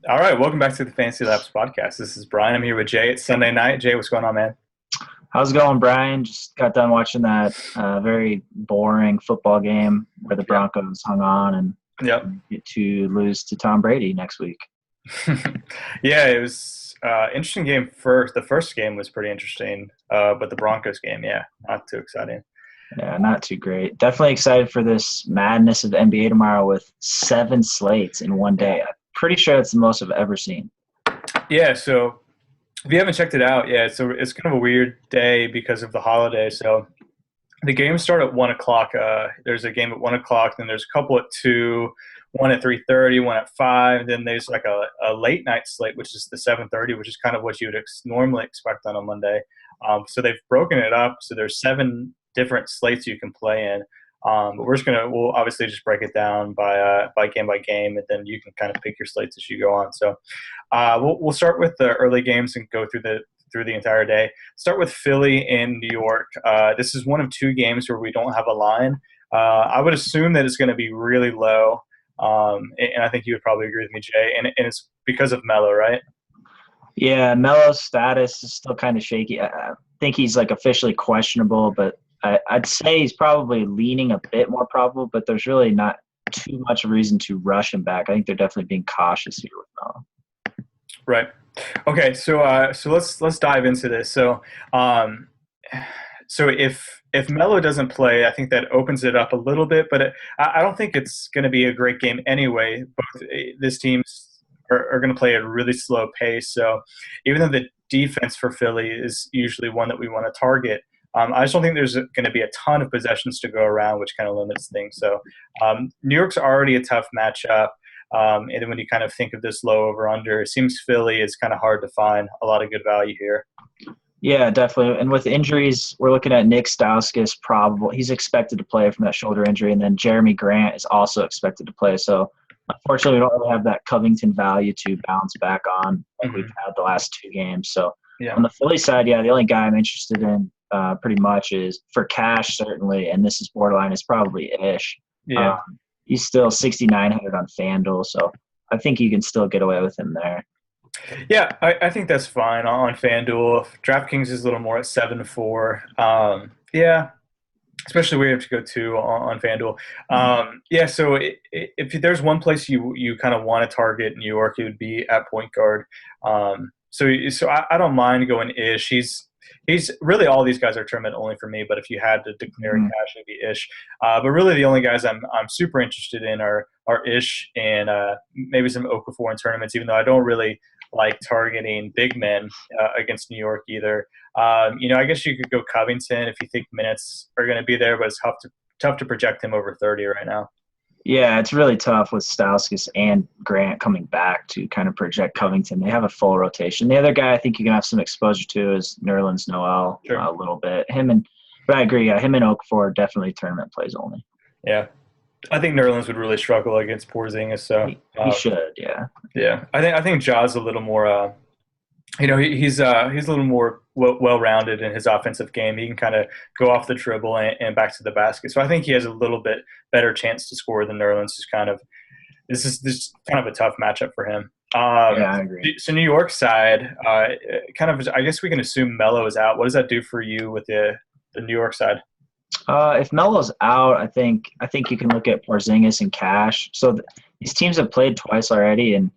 All right, welcome back to the Fantasy Labs podcast. This is Brian. I'm here with Jay. It's Sunday night. Jay, what's going on, man? How's it going, Brian? Just got done watching that very boring football game where the Yeah. Broncos hung on and Yep. get to lose to Tom Brady next week. Yeah, it was interesting game first. The first game was pretty interesting, but the Broncos game, yeah, not too exciting. Yeah, not too great. Definitely excited for this madness of the NBA tomorrow with 7 slates in one day. I'm pretty sure it's the most I've ever seen. Yeah, so if you haven't checked it out, yeah, so it's kind of a weird day because of the holiday. So the games start at 1 o'clock. There's a game at 1 o'clock, then there's a couple at 2, one at 3:30, one at 5. Then there's like a late night slate, which is the 7:30, which is kind of what you would normally expect on a Monday. So they've broken it up. So there's 7 different slates you can play in. But we'll obviously just break it down by game, and then you can kind of pick your slates as you go on. So we'll start with the early games and go through the entire day. Start with Philly and New York. This is one of 2 games where we don't have a line. I would assume that it's going to be really low, and I think you would probably agree with me, Jay. And it's because of Melo, right? Yeah, Melo's status is still kind of shaky. I think he's like officially questionable, but I'd say he's probably leaning a bit more probable, but there's really not too much reason to rush him back. I think they're definitely being cautious here with Melo. Right. Okay. So let's dive into this. Um, so if Melo doesn't play, I think that opens it up a little bit, but I don't think it's going to be a great game anyway. Both this teams are going to play at a really slow pace. So even though the defense for Philly is usually one that we want to target, I just don't think there's going to be a ton of possessions to go around, which kind of limits things. So New York's already a tough matchup. And then when you kind of think of this low over under, it seems Philly is kind of hard to find a lot of good value here. Yeah, definitely. And with injuries, we're looking at Nick Stauskas probable. He's expected to play from that shoulder injury, and then Jeremy Grant is also expected to play. So unfortunately, we don't really have that Covington value to bounce back on like we've had the last 2 games. So Yeah. on the Philly side, yeah, the only guy I'm interested in pretty much is for cash, certainly, and this is borderline, is probably Ish. Yeah. He's still 6,900 on FanDuel, so I think you can still get away with him there. Yeah, I think that's fine on FanDuel. DraftKings is a little more at 7-4. Yeah, especially where you have to go to on FanDuel. Yeah, so if there's one place you kind of want to target New York, it would be at point guard. So I don't mind going Ish. He's really, all these guys are tournament only for me. But if you had to declare cash, it'd be Ish. But really, the only guys I'm super interested in are Ish and maybe some Okafor in tournaments. Even though I don't really like targeting big men against New York either. I guess you could go Covington if you think minutes are going to be there, but it's tough to project him over 30 right now. Yeah, it's really tough with Stauskas and Grant coming back to kind of project Covington. They have a full rotation. The other guy I think you can have some exposure to is Nerlens Noel. Sure. A little bit. But I agree. Yeah, him and Okafor are definitely tournament plays only. Yeah, I think Nerlens would really struggle against Porzingis. So he should. Yeah. Yeah, I think Ja's a little more. He's a little more well-rounded in his offensive game. He can kind of go off the dribble and back to the basket. So I think he has a little bit better chance to score than Nerlens. This is kind of a tough matchup for him. Yeah, I agree. So New York side, kind of, I guess we can assume Melo is out. What does that do for you with the New York side? If Melo's out, I think you can look at Porzingis and Cash. So these teams have played twice already, and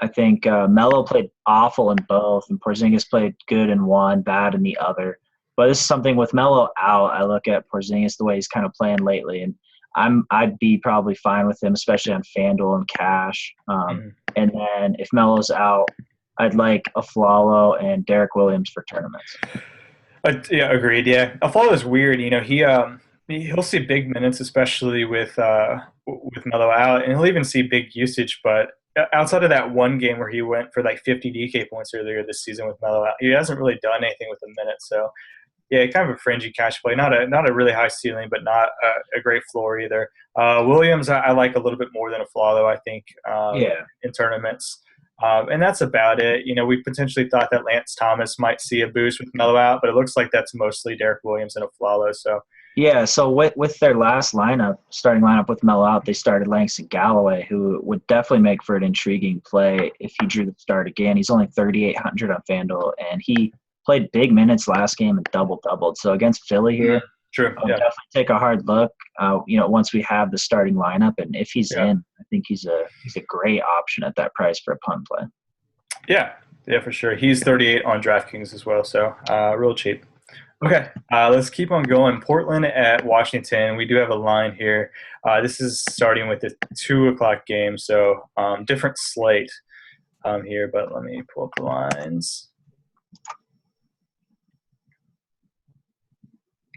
I think Melo played awful in both, and Porzingis played good in one, bad in the other. But this is something with Melo out. I look at Porzingis the way he's kind of playing lately, and I'd be probably fine with him, especially on FanDuel and Cash. And then if Melo's out, I'd like Aflalo and Derek Williams for tournaments. Yeah, agreed. Yeah, Aflalo is weird. He'll see big minutes, especially with Melo out, and he'll even see big usage. But outside of that one game where he went for like 50 DK points earlier this season with Melo out, he hasn't really done anything with the minutes. So yeah, kind of a fringy cash play. Not a really high ceiling, but not a great floor either. Williams, I like a little bit more than Aflalo, I think, in tournaments. And that's about it. We potentially thought that Lance Thomas might see a boost with Melo out, but it looks like that's mostly Derek Williams and Aflalo. So Yeah, so with their last starting lineup with Mel out, they started Langston Galloway, who would definitely make for an intriguing play if he drew the start again. He's only 3,800 on FanDuel, and he played big minutes last game and doubled. So against Philly Mm, here, true. I'll Yeah. definitely take a hard look. Once we have the starting lineup, and if he's Yeah. in, I think he's a great option at that price for a punt play. Yeah. Yeah, for sure. He's 38 on DraftKings as well, so real cheap. Okay, let's keep on going. Portland at Washington. We do have a line here. This is starting with the 2 o'clock game, so different slate here. But let me pull up the lines.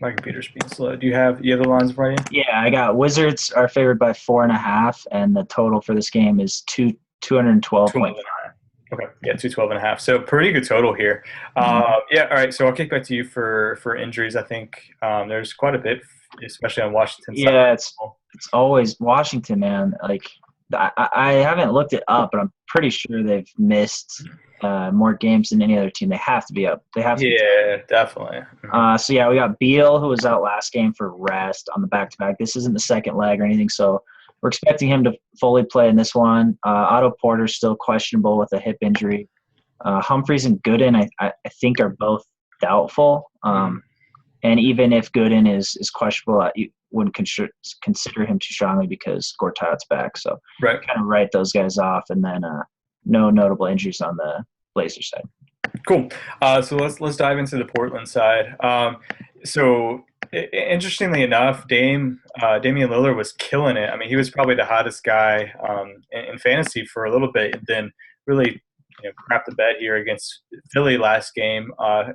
My computer's being slow. Do you have the lines in front of you? Yeah, I got Wizards are favored by 4.5, and the total for this game is 212.5. 212.5. Okay, yeah, 212.5. So pretty good total here. Yeah, all right. So I'll kick back to you for injuries. I think there's quite a bit, especially on Washington side. Yeah, it's always Washington, man. Like I haven't looked it up, but I'm pretty sure they've missed more games than any other team. They have to be up. They have to be. Yeah, definitely. So yeah, we got Beal, who was out last game for rest on the back-to-back. This isn't the second leg or anything, so we're expecting him to fully play in this one. Otto Porter's still questionable with a hip injury. Humphreys and Gooden, I think, are both doubtful. And even if Gooden is questionable, you wouldn't consider him too strongly because Gortat's back. So Right. kind of write those guys off, and then no notable injuries on the Blazers side. Cool. So let's dive into the Portland side. Interestingly enough, Damian Lillard was killing it. I mean, he was probably the hottest guy in fantasy for a little bit, and then really crapped the bed here against Philly last game.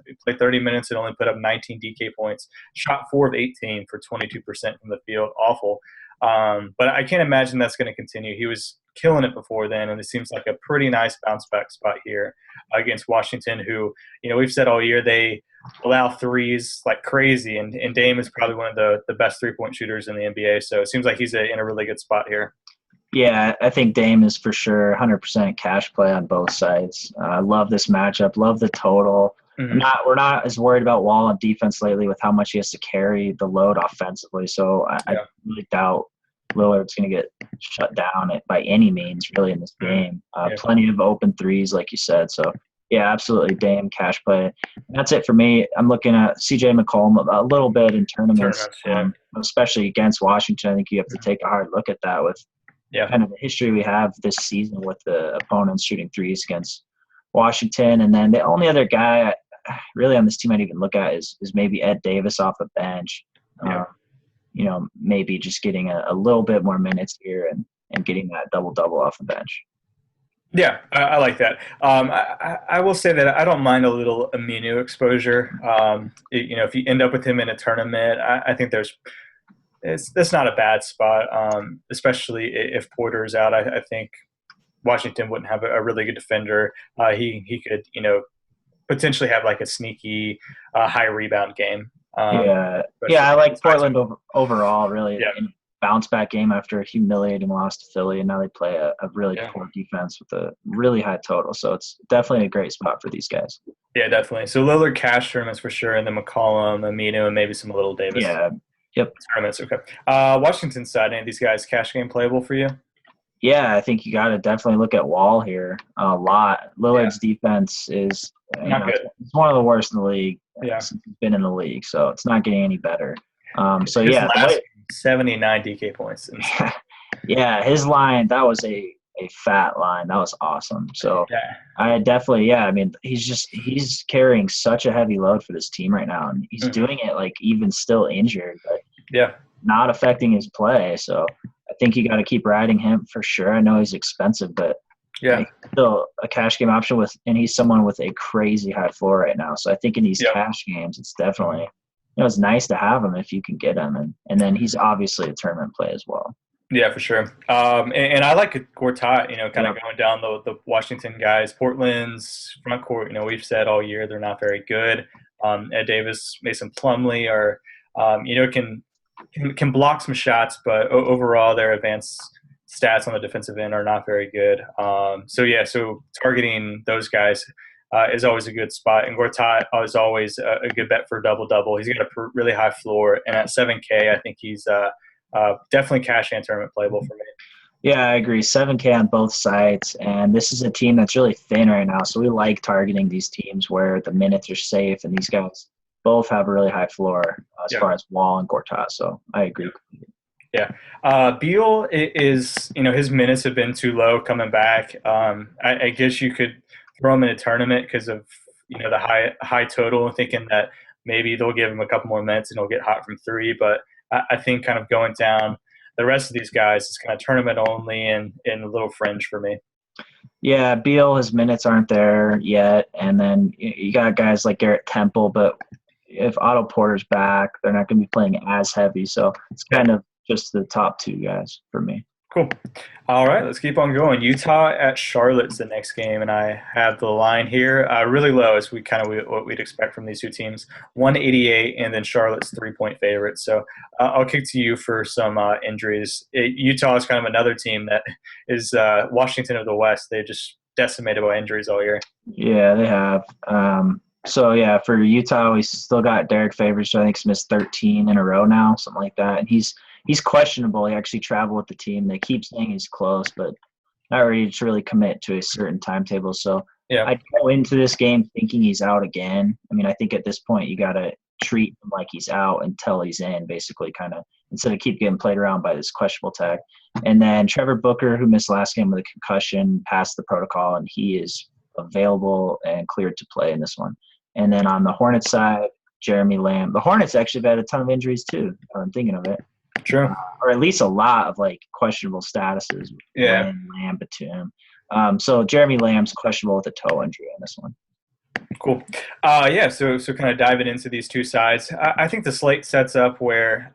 He played 30 minutes and only put up 19 DK points. Shot 4 of 18 for 22% from the field. Awful. But I can't imagine that's going to continue. He was killing it before then, and it seems like a pretty nice bounce back spot here against Washington, who, we've said all year they allow threes like crazy, and Dame is probably one of the best three-point shooters in the NBA, so it seems like he's in a really good spot here. Yeah, I think Dame is for sure 100% cash play on both sides. I love this matchup, love the total. Mm-hmm. We're not as worried about Wall on defense lately with how much he has to carry the load offensively, so I really doubt Lillard's going to get shut down by any means, really, in this game. Plenty of open threes, like you said. So, yeah, absolutely, Dame, cash play. And that's it for me. I'm looking at C.J. McCollum a little bit in tournaments, especially against Washington. I think you have to take a hard look at that with kind of the history we have this season with the opponents shooting threes against Washington. And then the only other guy really on this team I'd even look at is maybe Ed Davis off the bench. Maybe just getting a little bit more minutes here and getting that double-double off the bench. Yeah, I like that. I will say that I don't mind a little Aminu exposure. If you end up with him in a tournament, I think that's not a bad spot, especially if Porter is out. I think Washington wouldn't have a really good defender. He could, potentially have like a sneaky high rebound game. I like Portland overall, really. In a bounce back game after a humiliating loss to Philly, and now they play a really poor defense with a really high total. So it's definitely a great spot for these guys. Yeah, definitely. So Lillard cash tournaments for sure, and then McCollum, Aminu, and maybe some Little Davis. Yeah. Yep. Tournaments. Okay. Washington side, any of these guys cash game playable for you? Yeah, I think you got to definitely look at Wall here a lot. Lillard's defense is not good. It's one of the worst in the league since he's been in the league, so it's not getting any better. 79 DK points. Yeah, his line, that was a fat line. That was awesome. So I definitely, I mean, he's carrying such a heavy load for this team right now, and he's doing it like even still injured, but not affecting his play. So I think you got to keep riding him for sure. I know he's expensive, but still a cash game option and he's someone with a crazy high floor right now. So I think in these cash games, it's definitely, it's nice to have him if you can get him. And then he's obviously a tournament play as well. Yeah, for sure. And I like Gortat, kind of going down the Washington guys. Portland's front court, we've said all year they're not very good. Ed Davis, Mason Plumlee are, can block some shots, but overall their advanced stats on the defensive end are not very good. So targeting those guys is always a good spot. And Gortat is always a good bet for a double-double. He's got a really high floor. And at 7K, I think he's definitely cash and tournament playable for me. Yeah, I agree. 7K on both sides, and this is a team that's really thin right now. So we like targeting these teams where the minutes are safe, and these guys both have a really high floor as far as Wall and Gortat. So I agree. Yeah. Beal is, his minutes have been too low coming back. I guess you could throw him in a tournament because of, the high total, thinking that maybe they'll give him a couple more minutes and he'll get hot from three. But I think kind of going down the rest of these guys is kind of tournament only and a little fringe for me. Yeah, Beal, his minutes aren't there yet. And then you got guys like Garrett Temple, but if Otto Porter's back, they're not going to be playing as heavy. So it's kind of just the top two guys for me. Cool. All right, let's keep on going. Utah at Charlotte's the next game, and I have the line here really low, as what we'd expect from these two teams. 188, and then Charlotte's 3-point favorite. So I'll kick to you for some injuries. Utah is kind of another team that is Washington of the West. They just decimated by injuries all year. Yeah, they have. So, yeah, for Utah, we still got Derek Favors, who I think's missed 13 in a row now, something like that. And he's questionable. He actually traveled with the team. They keep saying he's close, but not ready to really commit to a certain timetable. So I'd go into this game thinking he's out again. I mean, I think at this point you got to treat him like he's out until he's in, basically, kind of, instead of keep getting played around by this questionable tag. And then Trevor Booker, who missed last game with a concussion, passed the protocol, and he is available and cleared to play in this one. And then on the Hornets side, Jeremy Lamb. The Hornets actually have had a ton of injuries too. I'm thinking of it. True. Or at least a lot of questionable statuses. Yeah. Lamb, Batum. So Jeremy Lamb's questionable with a toe injury on this one. Cool. So kind of diving into these two sides, I think the slate sets up where,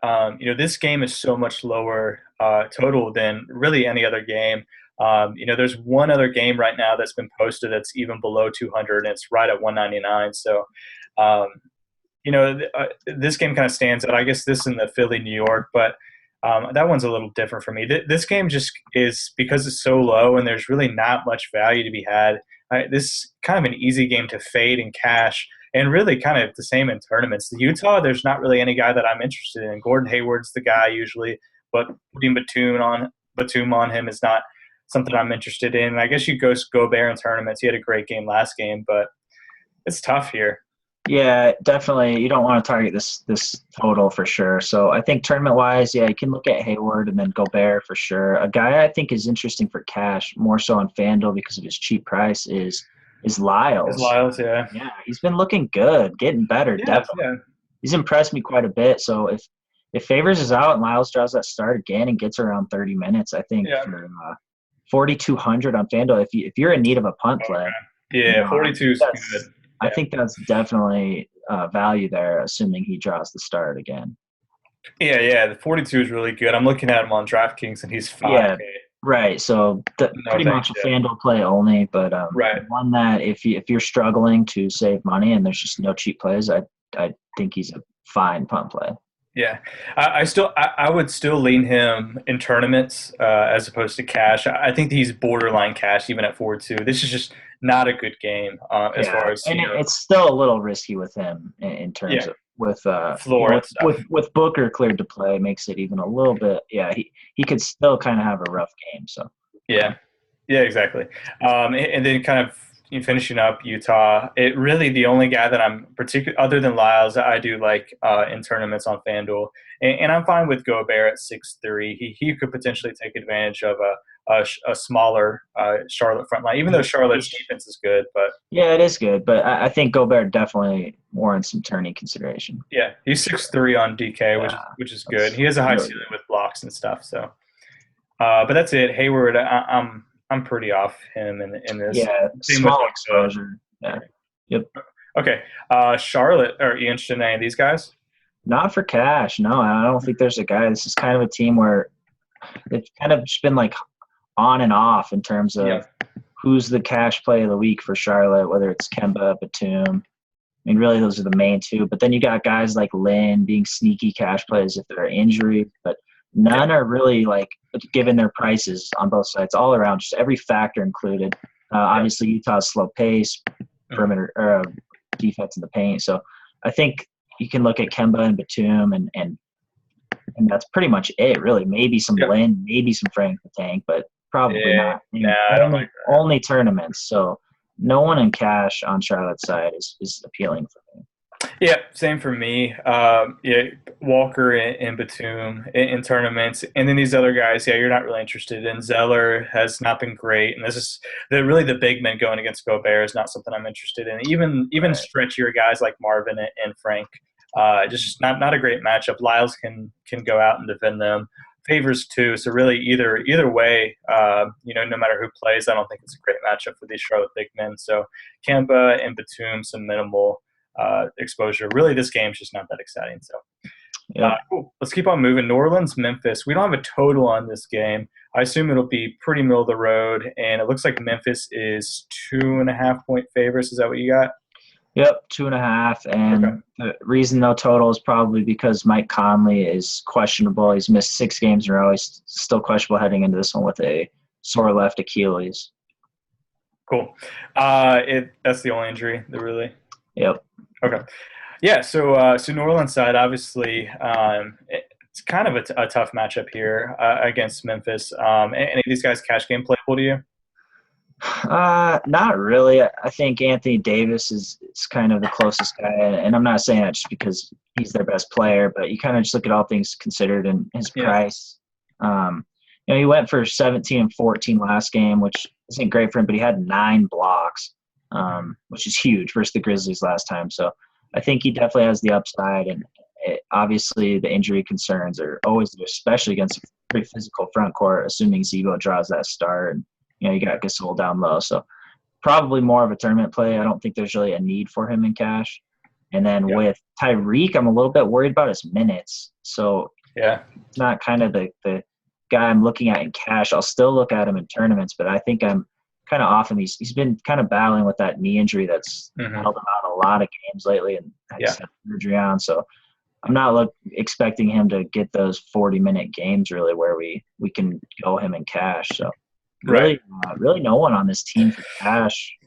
this game is so much lower total than really any other game. There's one other game right now that's been posted that's even below 200, and it's right at 199. So, this game kind of stands out. I guess this in the Philly, New York, but that one's a little different for me. This game just is, because it's so low and there's really not much value to be had. This is kind of an easy game to fade and cash, and really kind of the same in tournaments. The Utah, there's not really any guy that I'm interested in. Gordon Hayward's the guy usually, but putting Batum on him is not something I'm interested in. I guess you go Gobert in tournaments. He had a great game last game, but it's tough here. Yeah, definitely. You don't want to target this total for sure. So I think tournament-wise, yeah, you can look at Hayward and then Gobert for sure. A guy I think is interesting for cash, more so on FanDuel because of his cheap price, is Lyles. Yeah. Yeah, he's been looking good, getting better, definitely. Yeah. He's impressed me quite a bit. So if Favors is out and Lyles draws that start again and gets around 30 minutes, I think for 4,200 on FanDuel, if you're in need of a punt play. Yeah, 42 is good. I think that's definitely value there, assuming he draws the start again. Yeah, the 42 is really good. I'm looking at him on DraftKings, and he's 5K. Yeah, right. So pretty much a FanDuel play only, but one that if you're struggling to save money and there's just no cheap plays, I think he's a fine punt play. Yeah, I would still lean him in tournaments as opposed to cash. I think he's borderline cash even at 4-2. This is just not a good game as far as it's still a little risky with him in terms of with floor with Booker cleared to play makes it even a little bit. Yeah, he could still kind of have a rough game. So yeah, exactly. And then kind of finishing up Utah, it really the only guy that I'm particular other than Lyles I do like in tournaments on FanDuel, and I'm fine with Gobert at 6'3". He could potentially take advantage of a smaller Charlotte front line, even though Charlotte's defense is good. But yeah, it is good, but I think Gobert definitely warrants some tourney consideration. Yeah, he's 6'3" on DK, which is good. He has a high ceiling with blocks and stuff. So, but that's it. Hayward, I'm pretty off him in this. Yeah, small exposure. Yeah. Yep. Okay. Charlotte, are you interested in any of these guys? Not for cash. No, I don't think there's a guy. This is kind of a team where it's kind of just been on and off in terms of who's the cash play of the week for Charlotte, whether it's Kemba, Batum. I mean, really, those are the main two. But then you got guys like Lynn being sneaky cash plays if they're injury, but none are really given their prices on both sides all around, just every factor included. Obviously, Utah's slow pace. perimeter or defense in the paint. So I think you can look at Kemba and Batum, and that's pretty much it, really. Maybe some Yep. Lin, maybe some Frank the Tank, but probably not. Nah, I don't like that. Only tournaments. So no one in cash on Charlotte's side is appealing for me. Yeah, same for me. Walker and Batum in tournaments, and then these other guys. Yeah, you're not really interested in. Zeller has not been great, and this is really the big men going against Gobert is not something I'm interested in. Even stretchier guys like Marvin and Frank, just not a great matchup. Lyles can go out and defend them. Favors too. So really, either way, no matter who plays, I don't think it's a great matchup for these Charlotte big men. So Kemba and Batum, some minimal exposure. Really, this game's just not that exciting. So, cool. Let's keep on moving. New Orleans, Memphis. We don't have a total on this game. I assume it'll be pretty middle of the road, and it looks like Memphis is 2.5-point favorites. Is that what you got? Yep, 2.5. And the reason no total is probably because Mike Conley is questionable. He's missed 6 games in a row. He's still questionable heading into this one with a sore left Achilles. Cool. That's the only injury, really. Yep. Okay. Yeah. So New Orleans side, obviously, it's kind of a tough matchup here against Memphis. Any of these guys cash game playable to you? Not really. I think Anthony Davis is kind of the closest guy, and I'm not saying that just because he's their best player, but you kind of just look at all things considered and his price. He went for 17 and 14 last game, which isn't great for him, but he had 9 blocks, which is huge versus the Grizzlies last time. So I think he definitely has the upside, and obviously the injury concerns are always there, especially against a pretty physical front court, assuming Zebo draws that start. And, you got Gasol down low. So probably more of a tournament play. I don't think there's really a need for him in cash. And then with Tyreek, I'm a little bit worried about his minutes. So it's not kind of the guy I'm looking at in cash. I'll still look at him in tournaments, but I think I'm kind of off him. He's been kind of battling with that knee injury that's held him out a lot of games lately, and had surgery on. So I'm not expecting him to get those 40-minute games really where we can go him in cash. So really no one on this team for cash.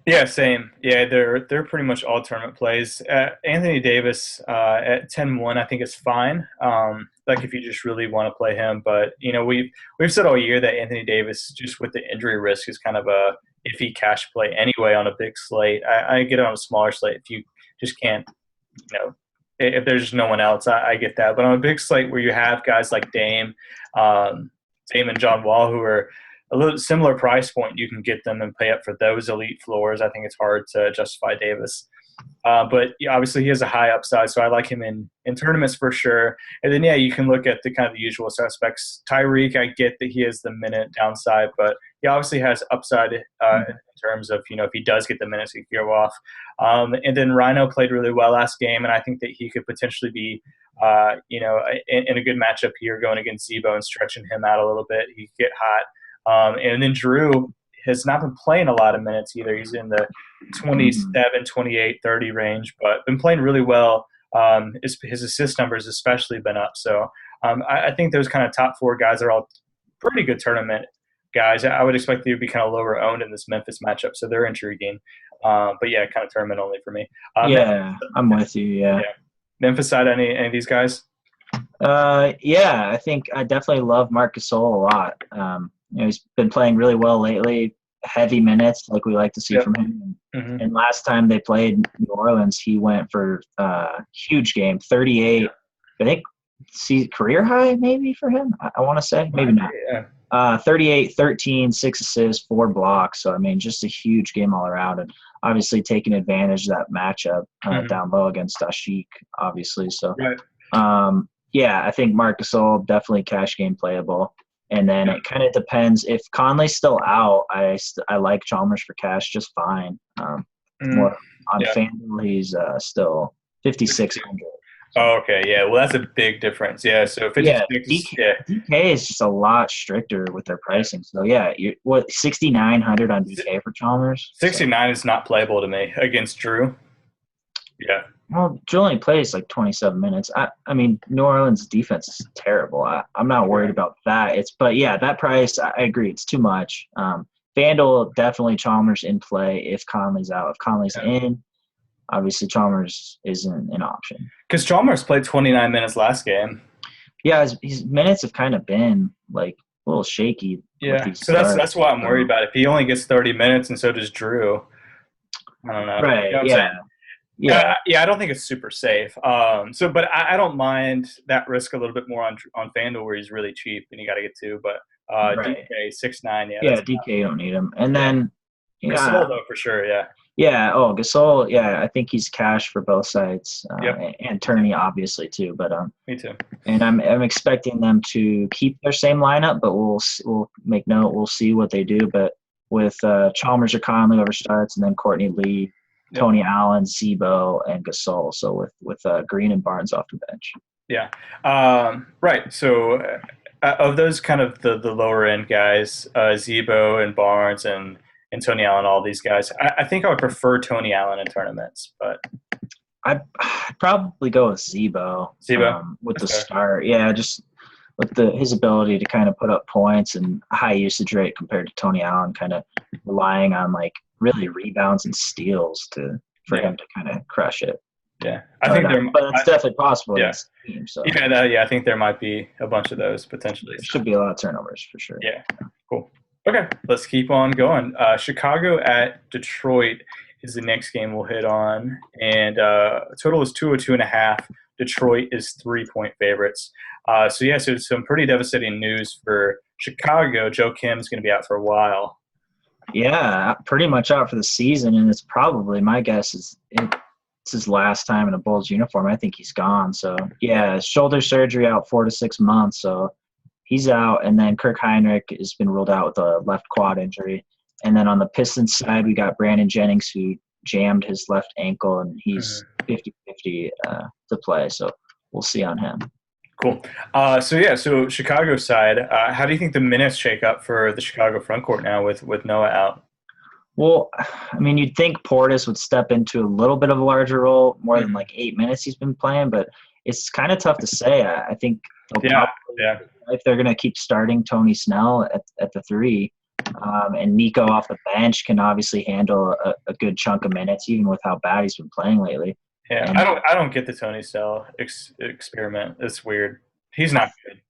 Yeah, same. Yeah, they're pretty much all tournament plays. Anthony Davis at 10-1, I think is fine. If you just really want to play him, but we've said all year that Anthony Davis, just with the injury risk, is kind of a iffy cash play anyway on a big slate. I get it on a smaller slate if you just can't, if there's no one else, I get that. But on a big slate where you have guys like Dame and John Wall, who are a little similar price point, you can get them and pay up for those elite floors. I think it's hard to justify Davis. But obviously he has a high upside, so I like him in tournaments for sure. And then, you can look at the kind of the usual suspects. Tyreek, I get that he has the minute downside, but he obviously has upside in terms of, if he does get the minutes, he can go off. And then Rhino played really well last game, and I think that he could potentially be in a good matchup here going against Zebo and stretching him out a little bit. He could get hot. And then Drew has not been playing a lot of minutes either. He's in the 27, 28, 30 range, but been playing really well. His assist numbers especially been up. So I think those kind of top 4 guys are all pretty good tournament guys. I would expect they would be kind of lower owned in this Memphis matchup, so they're intriguing. But kind of tournament only for me. I'm with you. Yeah. Memphis side, any of these guys? I think I definitely love Marc Gasol a lot. He's been playing really well lately, heavy minutes like we like to see from him. And last time they played New Orleans, he went for a huge game, 38. I think career high maybe for him, I want to say. Maybe not. 38, 13, 6 assists, 4 blocks. So, just a huge game all around. And obviously taking advantage of that matchup down low against Ashik, obviously. So, I think Marc Gasol definitely cash game playable. And then it kind of depends. If Conley's still out, I like Chalmers for cash just fine. More on FanDuel, he's still 5,600. Oh, okay. Yeah. Well, that's a big difference. Yeah. So 56. DK is just a lot stricter with their pricing. So 6,900 on DK for Chalmers. 69 is not playable to me against Drew. Yeah. Well, Drew only plays like 27 minutes. I mean, New Orleans' defense is terrible. I'm not worried about that. That price, I agree, it's too much. FanDuel, definitely Chalmers in play if Conley's out. If Conley's in, obviously Chalmers isn't an option. Because Chalmers played 29 minutes last game. Yeah, his minutes have kind of been like a little shaky. Yeah, so that's why I'm worried about it. If he only gets 30 minutes and so does Drew, I don't know. Right, You know what I'm saying? Yeah, I don't think it's super safe. But I don't mind that risk a little bit more on FanDuel where he's really cheap and you got to get two. But DK 6'9", DK you don't need him. And then Gasol though for sure, yeah. Yeah. Oh, Gasol. Yeah, I think he's cash for both sides, and Turney obviously too. But me too. And I'm expecting them to keep their same lineup, but we'll make note. We'll see what they do. But with Chalmers or Conley over starts, and then Courtney Lee, Tony Allen, Zebo, and Gasol. So with Green and Barnes off the bench. Yeah. Right. So of those kind of the lower end guys, Zebo and Barnes and Tony Allen, all these guys, I think I would prefer Tony Allen in tournaments, but I'd probably go with Zebo. With the start. Yeah, just with his ability to kind of put up points and high usage rate compared to Tony Allen, kind of relying on like really rebounds and steals for him to kind of crush it. Yeah, but it's definitely possible. Yeah, team, so. I think there might be a bunch of those potentially. There should be a lot of turnovers for sure. Yeah, cool. Okay, let's keep on going. Chicago at Detroit is the next game we'll hit on, and total is 202.5. Detroit is 3-point favorites. So it's some pretty devastating news for Chicago. Joe Kim's going to be out for a while. Yeah, pretty much out for the season, and it's probably, my guess is it's his last time in a Bulls uniform. I think he's gone. So shoulder surgery out 4 to 6 months. So he's out, and then Kirk Heinrich has been ruled out with a left quad injury. And then on the Pistons side, we got Brandon Jennings, who jammed his left ankle, and he's 50-50 to play. So we'll see on him. Cool. So Chicago side, how do you think the minutes shake up for the Chicago front court now with Noah out? Well, I mean, you'd think Portis would step into a little bit of a larger role, more than like 8 minutes he's been playing, but it's kind of tough to say. I think if they're going to keep starting Tony Snell at the 3, and Nico off the bench can obviously handle a good chunk of minutes, even with how bad he's been playing lately. Yeah, and I don't get the Tony Snell experiment. It's weird. He's not good.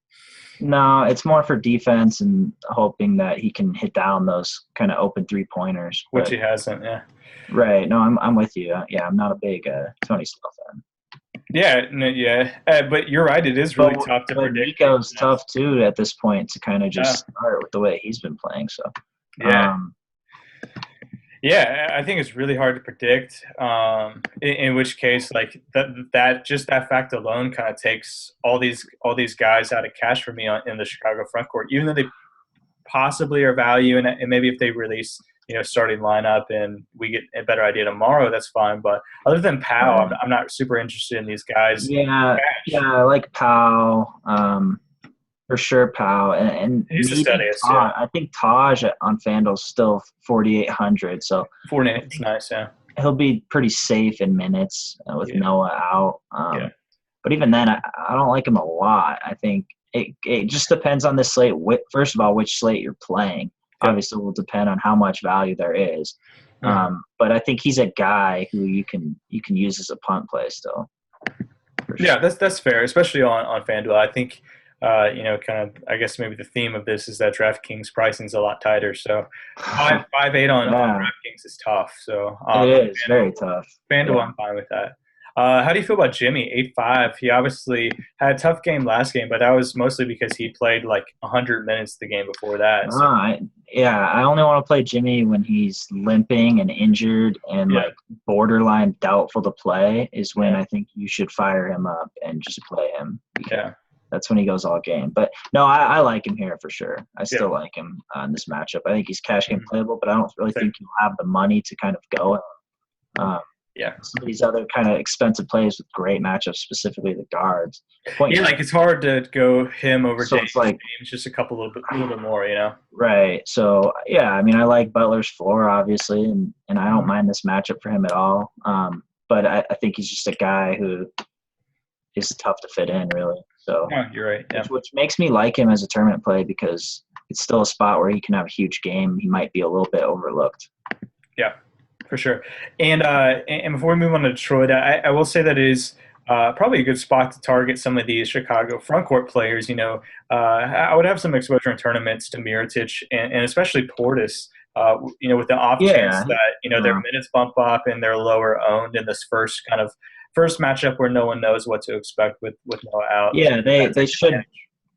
No, it's more for defense and hoping that he can hit down those kind of open 3-pointers. Which he hasn't, yeah. Right. No, I'm with you. I'm not a big Tony Snell fan. But you're right. It is really tough to predict. Nico's tough too at this point to kind of just start with the way he's been playing. So I think it's really hard to predict. In which case, like that fact alone kind of takes all these guys out of cash for me in the Chicago front court, even though they possibly are value, and maybe if they release starting lineup and we get a better idea tomorrow, that's fine. But other than Powell, I'm not super interested in these guys. Yeah, I like Powell. For sure, Powell. And he's a steady. I think Taj on FanDuel's still 4,800. So 4,800 is nice, yeah. He'll be pretty safe in minutes with Noah out. But even then, I don't like him a lot. I think it just depends on the slate. First of all, which slate you're playing. Obviously, will depend on how much value there is. But I think he's a guy who you can use as a punt play still. Sure. Yeah, that's fair, especially on FanDuel. I think kind of, I guess maybe the theme of this is that DraftKings pricing is a lot tighter. So 5.8 on DraftKings is tough. So it is very tough. FanDuel, I'm fine with that. How do you feel about Jimmy? 8.5. He obviously had a tough game last game, but that was mostly because he played like 100 minutes the game before that. So. I only want to play Jimmy when he's limping and injured and like borderline doubtful to play is when I think you should fire him up and just play him. Yeah. That's when he goes all game. But no, I like him here for sure. I still like him in this matchup. I think he's cash game playable, but I don't really think he'll have the money to kind of go. Some of these other kind of expensive plays with great matchups, specifically the guards. It's hard to go him over James. It's just a little bit more, Right. So I mean, I like Butler's floor obviously, and I don't mind this matchup for him at all. But I think he's just a guy who is tough to fit in, really. So you're right. Yeah. Which makes me like him as a tournament play because it's still a spot where he can have a huge game. He might be a little bit overlooked. Yeah, for sure. And before we move on to Detroit, I will say that it is probably a good spot to target some of these Chicago front court players. I would have some exposure in tournaments to Mirotic and especially Portis. With the off chance Yeah, that their minutes bump up and they're lower owned in this first matchup where no one knows what to expect with Noah out. yeah,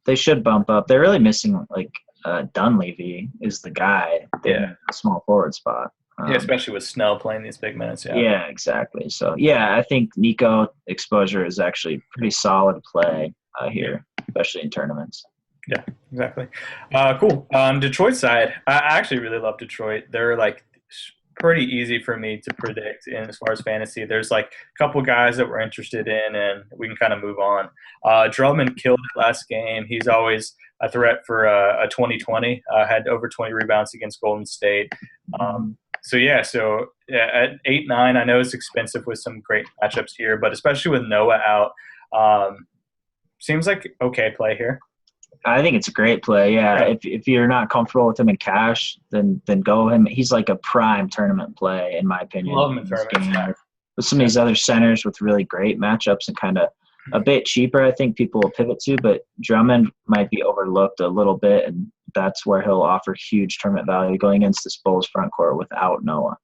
they should bump up. They're really missing like Dunleavy is the guy. They need a small forward spot. Yeah, especially with Snell playing these big minutes. Yeah. Yeah, exactly. So yeah, I think Nico exposure is actually pretty solid play here, especially in tournaments. Yeah, exactly. Cool. On Detroit side, I actually really love Detroit. They're like pretty easy for me to predict in as far as fantasy. There's like a couple guys that we're interested in, and we can kind of move on. Drummond killed it last game. He's always a threat for a 2020. Had over 20 rebounds against Golden State. So at 8-9, I know it's expensive with some great matchups here, but especially with Noah out, seems like okay play here. I think it's a great play. Yeah, if you're not comfortable with him in cash, then go him. He's like a prime tournament play in my opinion. Love him in tournaments. With some of these other centers with really great matchups and kind of a bit cheaper, I think people will pivot to. But Drummond might be overlooked a little bit, and that's where he'll offer huge tournament value going against this Bulls front court without Noah.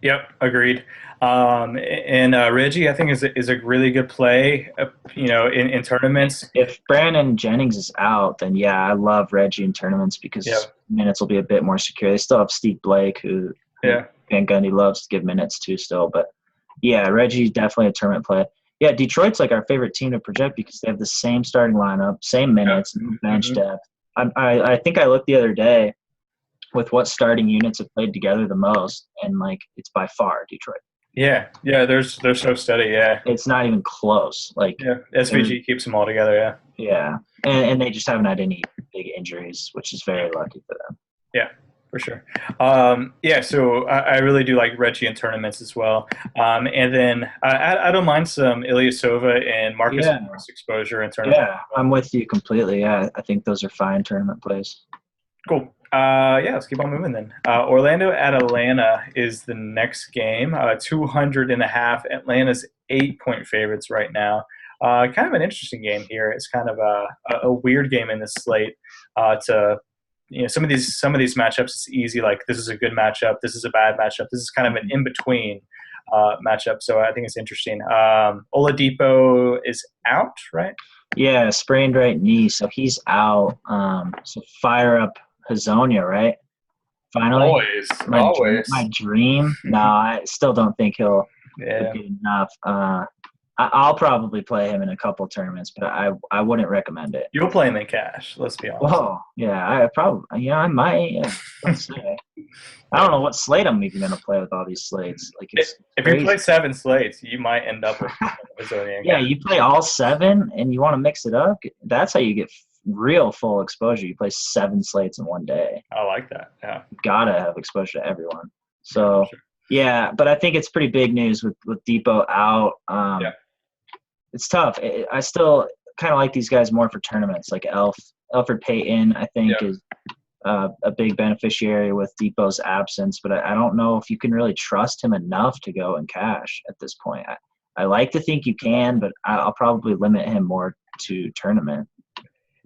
Yep, agreed. And Reggie, I think is a really good play. In tournaments. If Brandon Jennings is out, then yeah, I love Reggie in tournaments because minutes will be a bit more secure. They still have Steve Blake, who Van Gundy loves to give minutes to still. But yeah, Reggie's definitely a tournament play. Yeah, Detroit's like our favorite team to project because they have the same starting lineup, same minutes, bench depth. I think I looked the other day with what starting units have played together the most, and like it's by far Detroit. Yeah, they're so steady. Yeah, it's not even close. Like SVG keeps them all together. Yeah, and they just haven't had any big injuries, which is very lucky for them. Yeah, for sure. So I really do like Reggie in tournaments as well. And then I don't mind some Ilyasova and Marcus Morris exposure in tournaments. Yeah, I'm with you completely. Yeah, I think those are fine tournament plays. Cool. Let's keep on moving then. Orlando at Atlanta is the next game. 200.5. Atlanta's 8-point favorites right now. Kind of an interesting game here. It's kind of a weird game in this slate. Some of these matchups, it's easy. Like this is a good matchup. This is a bad matchup. This is kind of an in between matchup. So I think it's interesting. Oladipo is out, right? Yeah, sprained right knee, so he's out. So fire up Hazonia, right? Finally, always. My dream. No, I still don't think he'll be enough. I'll probably play him in a couple tournaments, but I wouldn't recommend it. You'll play him in cash. Let's be honest. Oh, yeah, I might. Yeah, let's say. I don't know what slate I'm even gonna play with all these slates. Like, if you play 7 slates, you might end up with Hazonia. Yeah, you play all 7, and you want to mix it up. That's how you get real full exposure. You play 7 slates in one day. I like that. Yeah, you gotta have exposure to everyone. So yeah, but I think it's pretty big news with Depot out. It's tough. I still kind of like these guys more for tournaments. Like Elfrid Payton, I think is a big beneficiary with Depot's absence, but I don't know if you can really trust him enough to go in cash at this point. I like to think you can, but I'll probably limit him more to tournament.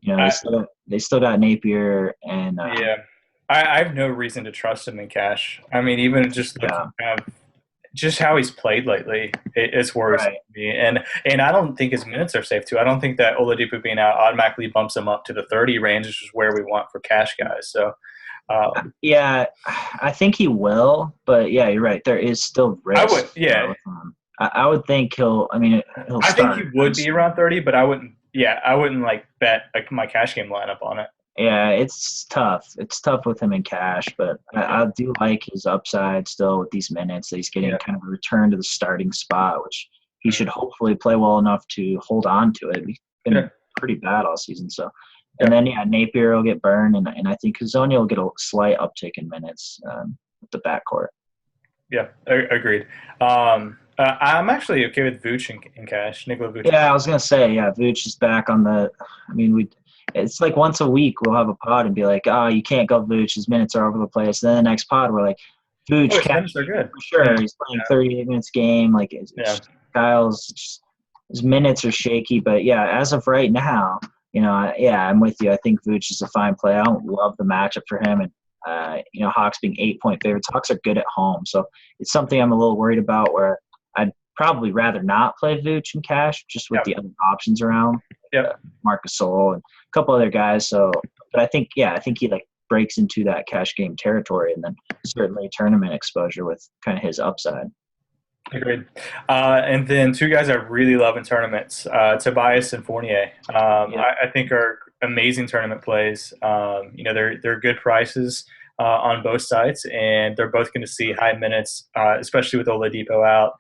They still got Napier and I have no reason to trust him in cash. I mean, even just looking at just how he's played lately, it's worrisome to me. And I don't think his minutes are safe too. I don't think that Oladipo being out automatically bumps him up to the 30 range, which is where we want for cash guys. So I think he will, but yeah, you're right. There is still risk. I would think he'll I think he would be around 30, but I wouldn't like bet like my cash game lineup on it. Yeah, it's tough. It's tough with him in cash, but I do like his upside still with these minutes that he's getting kind of a return to the starting spot, which he should hopefully play well enough to hold on to it. He's been pretty bad all season. So, and then Napier will get burned, and I think Hazonia will get a slight uptick in minutes with the backcourt. Yeah, agreed. I'm actually okay with Vooch in cash, Nikola Vooch. Yeah, I was gonna say, Vooch is back on the. I mean, it's like once a week we'll have a pod and be like, oh, you can't go Vooch. His minutes are over the place. Then the next pod we're like, Oh, Vooch his cash minutes are good. for sure. Yeah. He's playing 38 minutes a game. Like Yeah. his minutes are shaky. But yeah, as of right now, I'm with you. I think Vooch is a fine play. I don't love the matchup for him, and Hawks being 8-point favorites. Hawks are good at home, so it's something I'm a little worried about. Where I'd probably rather not play Vooch in cash, just with the other options around, Marcus Gasol and a couple other guys. So, but I think he like breaks into that cash game territory, and then certainly tournament exposure with kind of his upside. Agreed. And then two guys I really love in tournaments, Tobias and Fournier. I think are amazing tournament plays. They're good prices on both sides, and they're both going to see high minutes, especially with Oladipo out.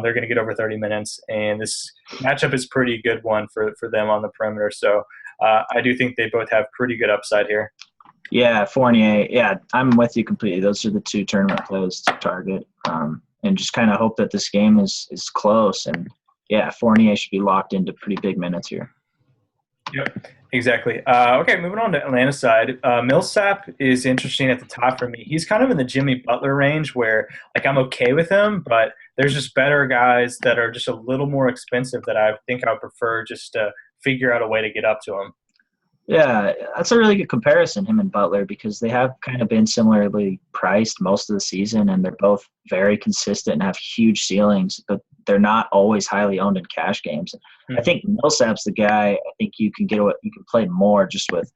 They're going to get over 30 minutes, and this matchup is pretty good one for them on the perimeter. So I do think they both have pretty good upside here. Yeah, Fournier. Yeah, I'm with you completely. Those are the two tournament plays to target. And just kind of hope that this game is close. And, yeah, Fournier should be locked into pretty big minutes here. Yep, exactly. Okay, moving on to Atlanta side. Millsap is interesting at the top for me. He's kind of in the Jimmy Butler range where, like, I'm okay with him, but there's just better guys that are just a little more expensive that I think I would prefer just to figure out a way to get up to him. Yeah, that's a really good comparison, him and Butler, because they have kind of been similarly priced most of the season, and they're both very consistent and have huge ceilings, but they're not always highly owned in cash games. I think Millsap's the guy. I think you can play more just with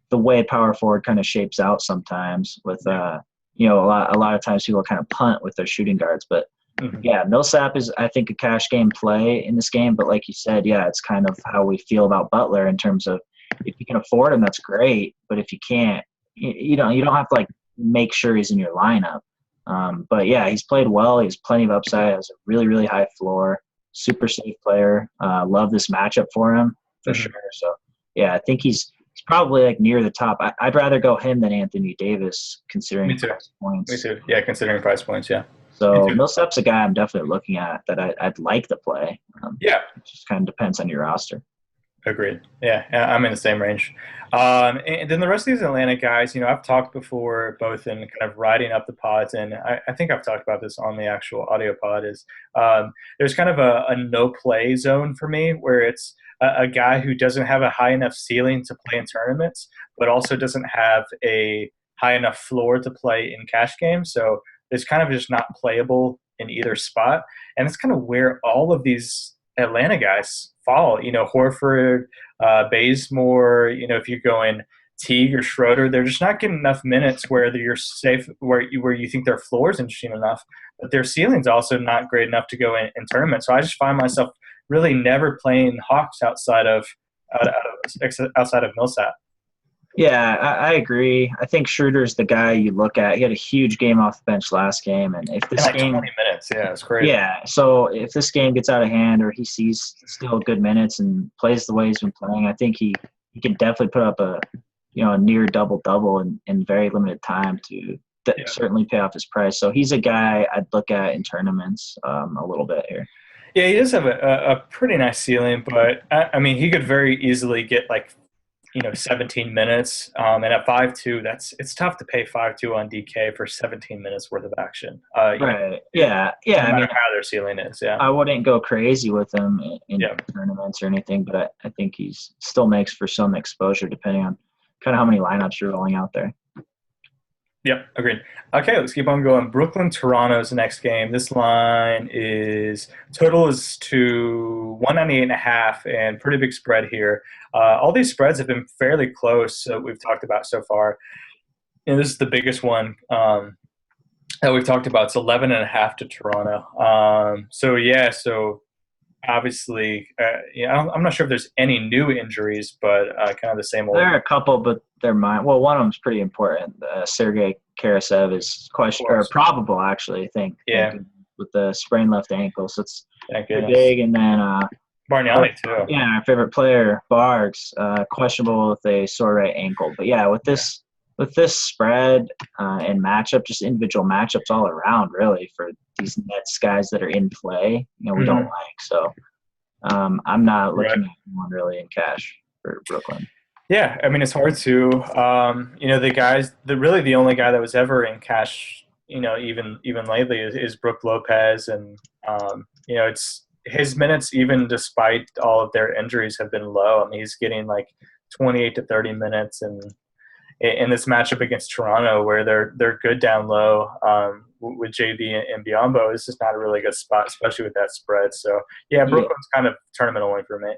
the way power forward kind of shapes out sometimes. With a lot of times people kind of punt with their shooting guards, but yeah, Millsap is, I think, a cash game play in this game. But like you said, yeah, it's kind of how we feel about Butler in terms of, if you can afford him, that's great. But if you can't, you don't have to like make sure he's in your lineup. But yeah, he's played well. He has plenty of upside. Has a really, really high floor. Super safe player. Love this matchup for him for sure. So yeah, I think he's probably like near the top. I'd rather go him than Anthony Davis, considering price points. Me too. Yeah, considering price points. Yeah. So Millsap's a guy I'm definitely looking at that I'd like to play. It just kind of depends on your roster. Agreed. Yeah, I'm in the same range. And then the rest of these Atlanta guys, I've talked before both in kind of riding up the pods, and I think I've talked about this on the actual audio pod, is there's kind of a no-play zone for me where it's a guy who doesn't have a high enough ceiling to play in tournaments, but also doesn't have a high enough floor to play in cash games. So it's kind of just not playable in either spot. And it's kind of where all of these Atlanta guys fall. Horford, Bazemore, if you're going Teague or Schroeder, they're just not getting enough minutes where you're safe, where you think their floor is interesting enough, but their ceiling's also not great enough to go in tournaments. So I just find myself really never playing Hawks outside of Millsap. Yeah, I agree. I think Schroeder's the guy you look at. He had a huge game off the bench last game, and if this game 20 minutes, yeah, it's crazy. Yeah, so if this game gets out of hand or he sees still good minutes and plays the way he's been playing, I think he can definitely put up a near double in very limited time to certainly pay off his price. So he's a guy I'd look at in tournaments a little bit here. Yeah, he does have a pretty nice ceiling, but I mean, he could very easily get like 17 minutes. And at 5.2, it's tough to pay 5.2 on DK for 17 minutes worth of action. Right. Yeah. No matter how their ceiling is. Yeah. I wouldn't go crazy with him in tournaments or anything, but I think he still makes for some exposure depending on kind of how many lineups you're rolling out there. Yep, agreed. Okay, let's keep on going. Brooklyn, Toronto's the next game. This line total is to 198.5, and pretty big spread here. All these spreads have been fairly close that we've talked about so far. And this is the biggest one that we've talked about. It's 11.5 to Toronto. So obviously, I'm not sure if there's any new injuries, but kind of the same old. There are a couple, but they're mine. Well, one of them is pretty important. Sergei Karasev is probable, actually, I think. Yeah. With the sprained left ankle, so it's pretty big. And then Bargnani too. Yeah, our favorite player, Bargs, questionable with a sore right ankle. But yeah, with this spread and matchup, just individual matchups all around, really, for these Nets guys that are in play, we don't like. So I'm not looking at one really in cash for Brooklyn. Yeah, I mean it's hard to. The guys, really the only guy that was ever in cash, even lately is Brook Lopez, and it's his minutes, even despite all of their injuries, have been low. I mean, he's getting like 28 to 30 minutes, and in this matchup against Toronto, where they're good down low, with JB and Biombo, it's just not a really good spot, especially with that spread. So yeah, Yeah. Brooklyn's kind of tournament only for me.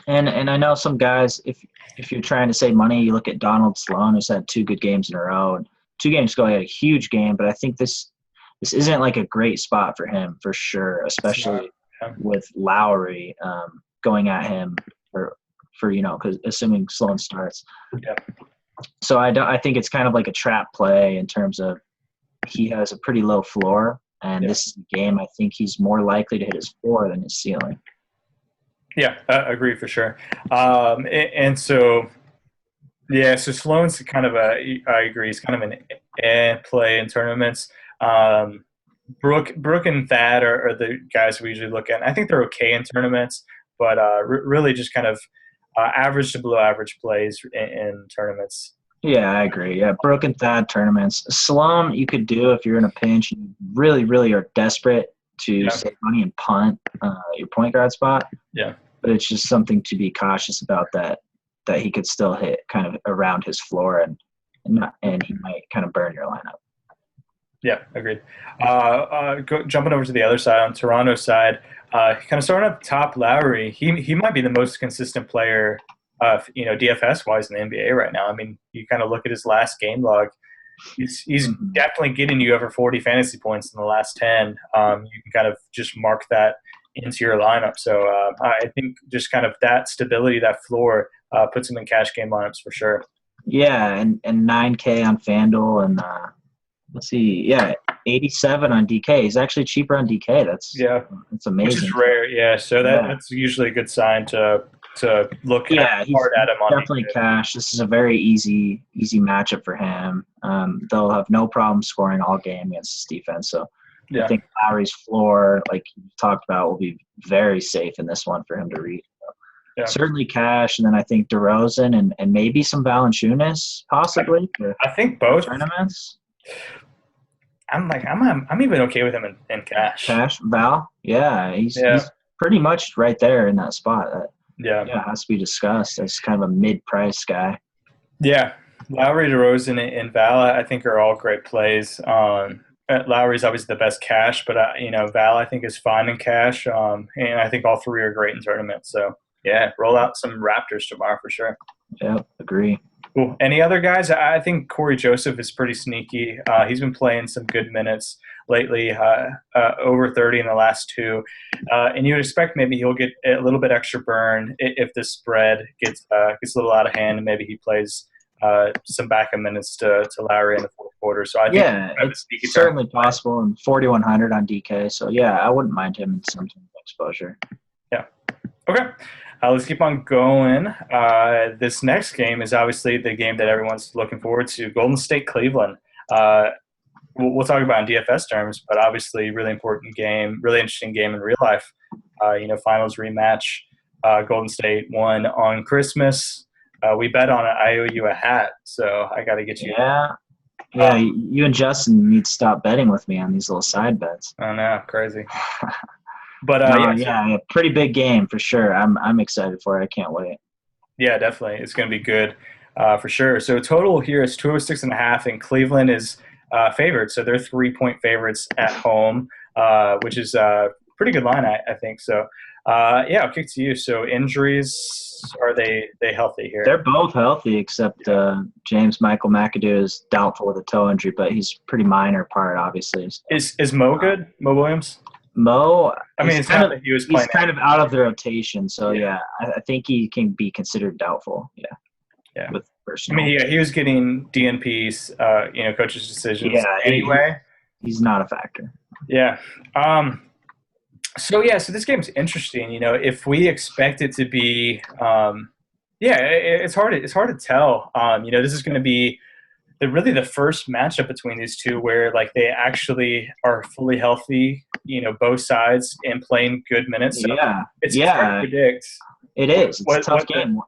And I know some guys, if you're trying to save money, you look at Donald Sloan, who's had 2 good games in a row. And 2 games ago, he had a huge game, but I think this isn't like a great spot for him for sure, especially with Lowry going at him for because assuming Sloan starts. Yeah. So I think it's kind of like a trap play in terms of he has a pretty low floor, and this is a game I think he's more likely to hit his floor than his ceiling. Yeah, I agree for sure. And so, yeah, so Sloan's kind of I agree, he's kind of an play in tournaments. Brooke and Thad are the guys we usually look at. I think they're okay in tournaments, but really just kind of average to below average plays in tournaments. Yeah, I agree. Yeah, Brook and Thad tournaments. Sloan you could do if you're in a pinch and you really, really are desperate to save money and punt your point guard spot. Yeah. But it's just something to be cautious about that he could still hit kind of around his floor and he might kind of burn your lineup. Yeah, agreed. Jumping over to the other side, on Toronto's side, kind of starting up top, Lowry. He might be the most consistent player, DFS wise in the NBA right now. I mean, you kind of look at his last game log. He's definitely getting you over 40 fantasy points in the last 10. You can kind of just mark that into your lineup. So I think just kind of that stability, that floor, puts him in cash game lineups for sure. Yeah, and 9K on FanDuel, and let's see, 87 on DK. He's actually cheaper on DK. That's amazing. Which is rare. Yeah, so that's usually a good sign to look hard at him on definitely DK. Cash. This is a very easy matchup for him. They'll have no problem scoring all game against this defense. So I think Lowry's floor, like you talked about, will be very safe in this one for him to reach. So certainly cash, and then I think DeRozan and maybe some Valanciunas possibly. I think both tournaments. I'm even okay with him in cash. Cash, Val, he's pretty much right there in that spot. That has to be discussed. That's kind of a mid-price guy. Yeah, Lowry, DeRozan, and Val, I think are all great plays. Lowry's obviously the best cash, but Val I think is fine in cash, and I think all 3 are great in tournaments. So roll out some Raptors tomorrow for sure. Yeah, agree. Cool. Any other guys? I think Corey Joseph is pretty sneaky. He's been playing some good minutes lately, over 30 in the last 2. And you would expect maybe he'll get a little bit extra burn if the spread gets a little out of hand, and maybe he plays some backup minutes to Lowry in the fourth quarter. So I think it's certainly possible, and 4,100 on DK. So I wouldn't mind him in some exposure. Yeah. Okay. Let's keep on going. This next game is obviously the game that everyone's looking forward to, Golden State, Cleveland. We'll talk about in DFS terms, but obviously really important game, really interesting game in real life. Finals rematch. Golden State won on Christmas. We bet on it. I owe you a hat, so I got to get you. Yeah, you and Justin need to stop betting with me on these little side bets. I know, crazy. But pretty big game for sure. I'm excited for it. I can't wait. Yeah, definitely. It's going to be good for sure. So total here is 206.5, and Cleveland is favored. So they're 3-point favorites at home, which is a pretty good line, I think. So I'll kick to you. So injuries, are they healthy here? They're both healthy except James Michael McAdoo is doubtful with a toe injury, but he's pretty minor part, obviously. So. Is Mo good? Mo Williams? Mo, it's kind of, he was playing. He's kind of out of the rotation, so I think he can be considered doubtful. Yeah. With personal. He was getting DNPs, coaches' decisions. Anyway, he's not a factor. Yeah. So this game's interesting. If we expect it to be, it's hard to tell. This is going to be the first matchup between these two where they actually are fully healthy, both sides, and playing good minutes. So it's hard to predict. It is. It's a tough game.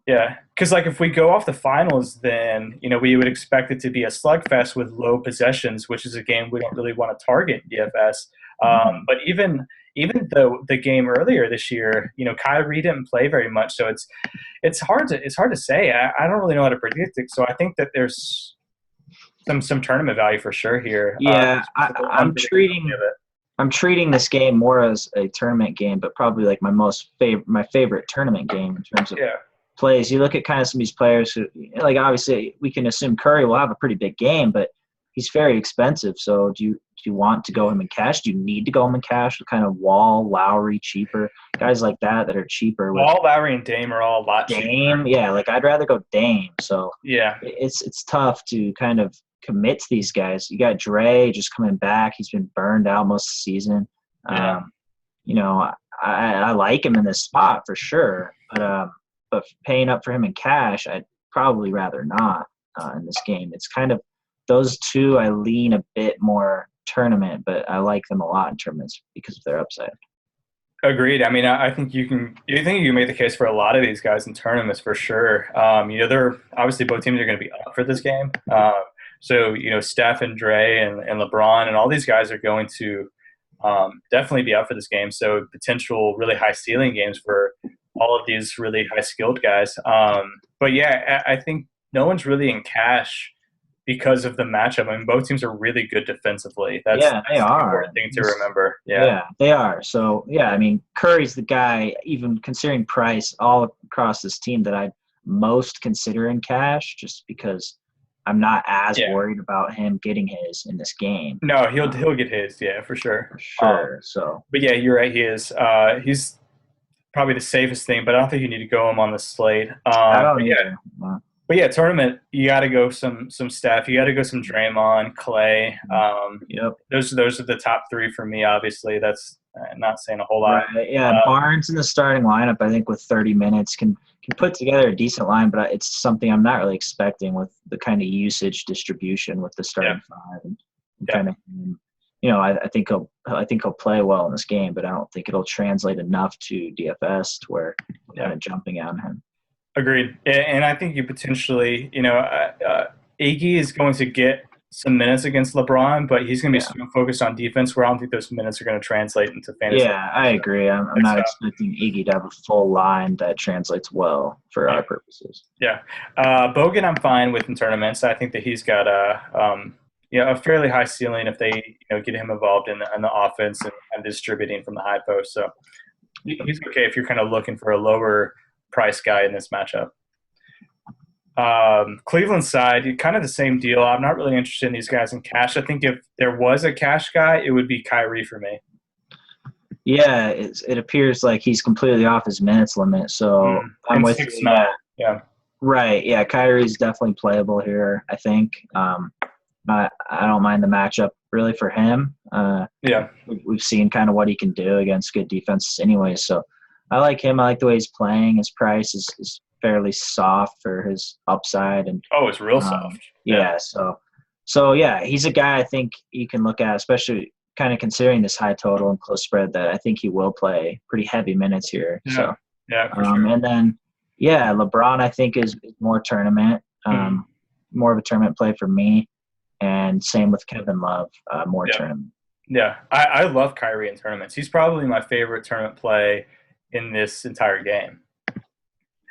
Yeah, because like if we go off the finals, then we would expect it to be a slugfest with low possessions, which is a game we don't really want to target in DFS. Mhm. But even though the game earlier this year, Kyrie didn't play very much, so it's hard to say. I don't really know how to predict it. So I think that there's some tournament value for sure here. Yeah, Just because of the unpredictability of it. I'm treating this game more as a tournament game, but probably like my favorite tournament game in terms of Yeah. plays. You look at kind of some of these players who, like, obviously we can assume Curry will have a pretty big game, but he's very expensive. So do you want to go him in cash? Do you need to go him in cash? Kind of Wall, Lowry, cheaper guys like that are cheaper. With Wall, Lowry, and Dame are all a lot cheaper. Dame, yeah, like I'd rather go Dame. So Yeah. it's tough to kind of commit to these guys. You got Dre just coming back. He's been burned out most of the season. Yeah. I like him in this spot for sure, but paying up for him in cash, I'd probably rather not in this game. It's kind of those two. I lean a bit more tournament, but I like them a lot in tournaments because of their upside. Agreed. I mean, I think you can make the case for a lot of these guys in tournaments for sure. They're obviously both teams are going to be up for this game. So Steph and Dre and LeBron and all these guys are going to definitely be up for this game. So potential really high ceiling games for all of these really high skilled guys. But yeah, I think no one's really in cash because of the matchup. I mean, both teams are really good defensively. That's Yeah, they the are. important thing to remember. Yeah, they are. So, yeah, I mean, Curry's the guy, even considering price, all across this team that I'd most consider in cash just because I'm not as worried about him getting his in this game. No, he'll get his, yeah, for sure. For sure. But yeah, you're right. He is. He's probably the safest thing, but I don't think you need to go him on the slate. I don't either. But yeah, tournament, you got to go some Steph. You got to go some Draymond, Clay. Yep. Those are the top three for me. Obviously, that's not saying a whole lot. Right. Yeah, Barnes in the starting lineup, I think with 30 minutes can put together a decent line, but it's something I'm not really expecting with the kind of usage distribution with the starting five and kind of. I think he'll play well in this game, but I don't think it'll translate enough to DFS to where we're kind of jumping on him. Agreed. And I think you potentially, Iggy is going to get some minutes against LeBron, but he's going to be so focused on defense where I don't think those minutes are going to translate into fantasy. Yeah, I agree. I'm not expecting Iggy to have a full line that translates well for our purposes. Yeah. Bogan I'm fine with in tournaments. I think that he's got a fairly high ceiling if they get him involved in the offense and distributing from the high post. So he's okay if you're kind of looking for a lower price guy in this matchup. Cleveland side, kind of the same deal. I'm not really interested in these guys in cash. I think if there was a cash guy, it would be Kyrie for me. Yeah, it appears like he's completely off his minutes limit. So I'm with you. Yeah. Right. Yeah, Kyrie's definitely playable here, I think. I don't mind the matchup really for him. We've seen kind of what he can do against good defenses anyway. So I like him. I like the way he's playing. His price is fairly soft for his upside. And it's real soft. Yeah. So yeah, he's a guy I think you can look at, especially kind of considering this high total and close spread, that I think he will play pretty heavy minutes here. Yeah. So For sure. And then LeBron I think is more tournament, more of a tournament play for me. And same with Kevin Love, more tournament. Yeah, I love Kyrie in tournaments. He's probably my favorite tournament play in this entire game.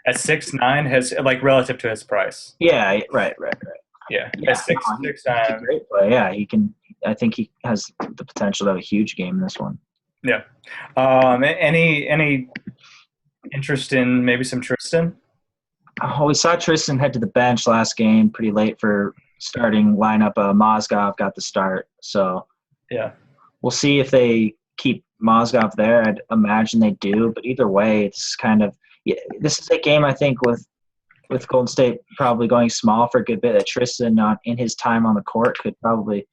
At 6'9", has relative to his price. Yeah, right. Yeah, at 6'9", great play. Yeah, he can. I think he has the potential to have a huge game in this one. Yeah. Any interest in maybe some Tristan? Oh, we saw Tristan head to the bench last game, pretty late for starting lineup. Mozgov got the start, so yeah, we'll see if they keep Mozgov there. I'd imagine they do, but either way, it's kind of this is a game I think with Golden State probably going small for a good bit. That Tristan in his time on the court could probably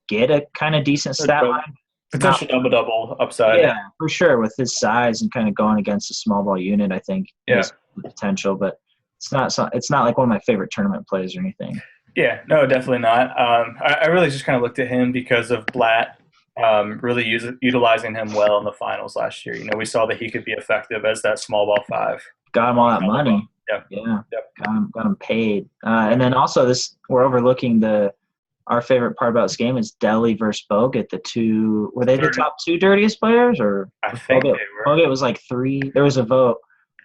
get a kind of decent stat line. Potential double upside. Yeah, for sure. With his size and kind of going against a small ball unit, I think has the potential, but it's not like one of my favorite tournament plays or anything. Yeah, no, definitely not. I really just kind of looked at him because of Blatt really utilizing him well in the finals last year. We saw that he could be effective as that small ball five. Got him all that money. Yeah. Yeah, Yep. got him paid. And then also we're overlooking our favorite part about this game is Delhi versus Bogut. Were they the top two dirtiest players, or I was think Bogut? they were. Bogut was like 3. There was a vote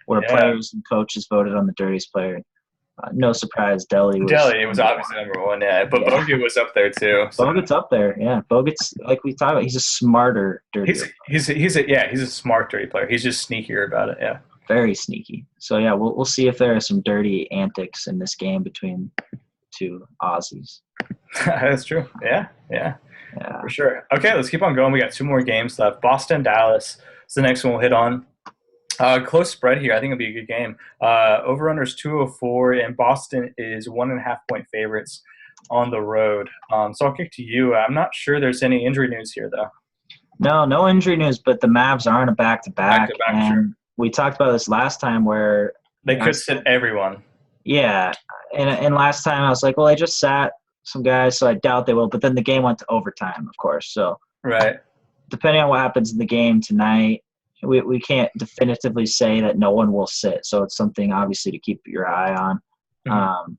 where Yeah. players and coaches voted on the dirtiest player. No surprise, Delhi was. Delhi was obviously number one, yeah. But Yeah. Bogut was up there too. So. Bogut's up there, yeah. Bogut's like we talked about. He's a smarter, dirtier. He's a smart dirty player. He's just sneakier about it, yeah. Very sneaky. So yeah, we'll see if there are some dirty antics in this game between two Aussies. That's true. Yeah, for sure. Okay, let's keep on going. We got 2 more games left. Boston, Dallas is the next one we'll hit on. Close spread here. I think it'll be a good game. Over-under is 204, and Boston is 1.5 point favorites on the road. So I'll kick to you. I'm not sure there's any injury news here, though. No injury news, but the Mavs are on a back-to-back. And sure. we talked about this last time where they could sit everyone. Yeah, and last time I was like, well, they just sat some guys, so I doubt they will. But then the game went to overtime, of course. So right, depending on what happens in the game tonight, we can't definitively say that no one will sit. So it's something obviously to keep your eye on. Mm-hmm.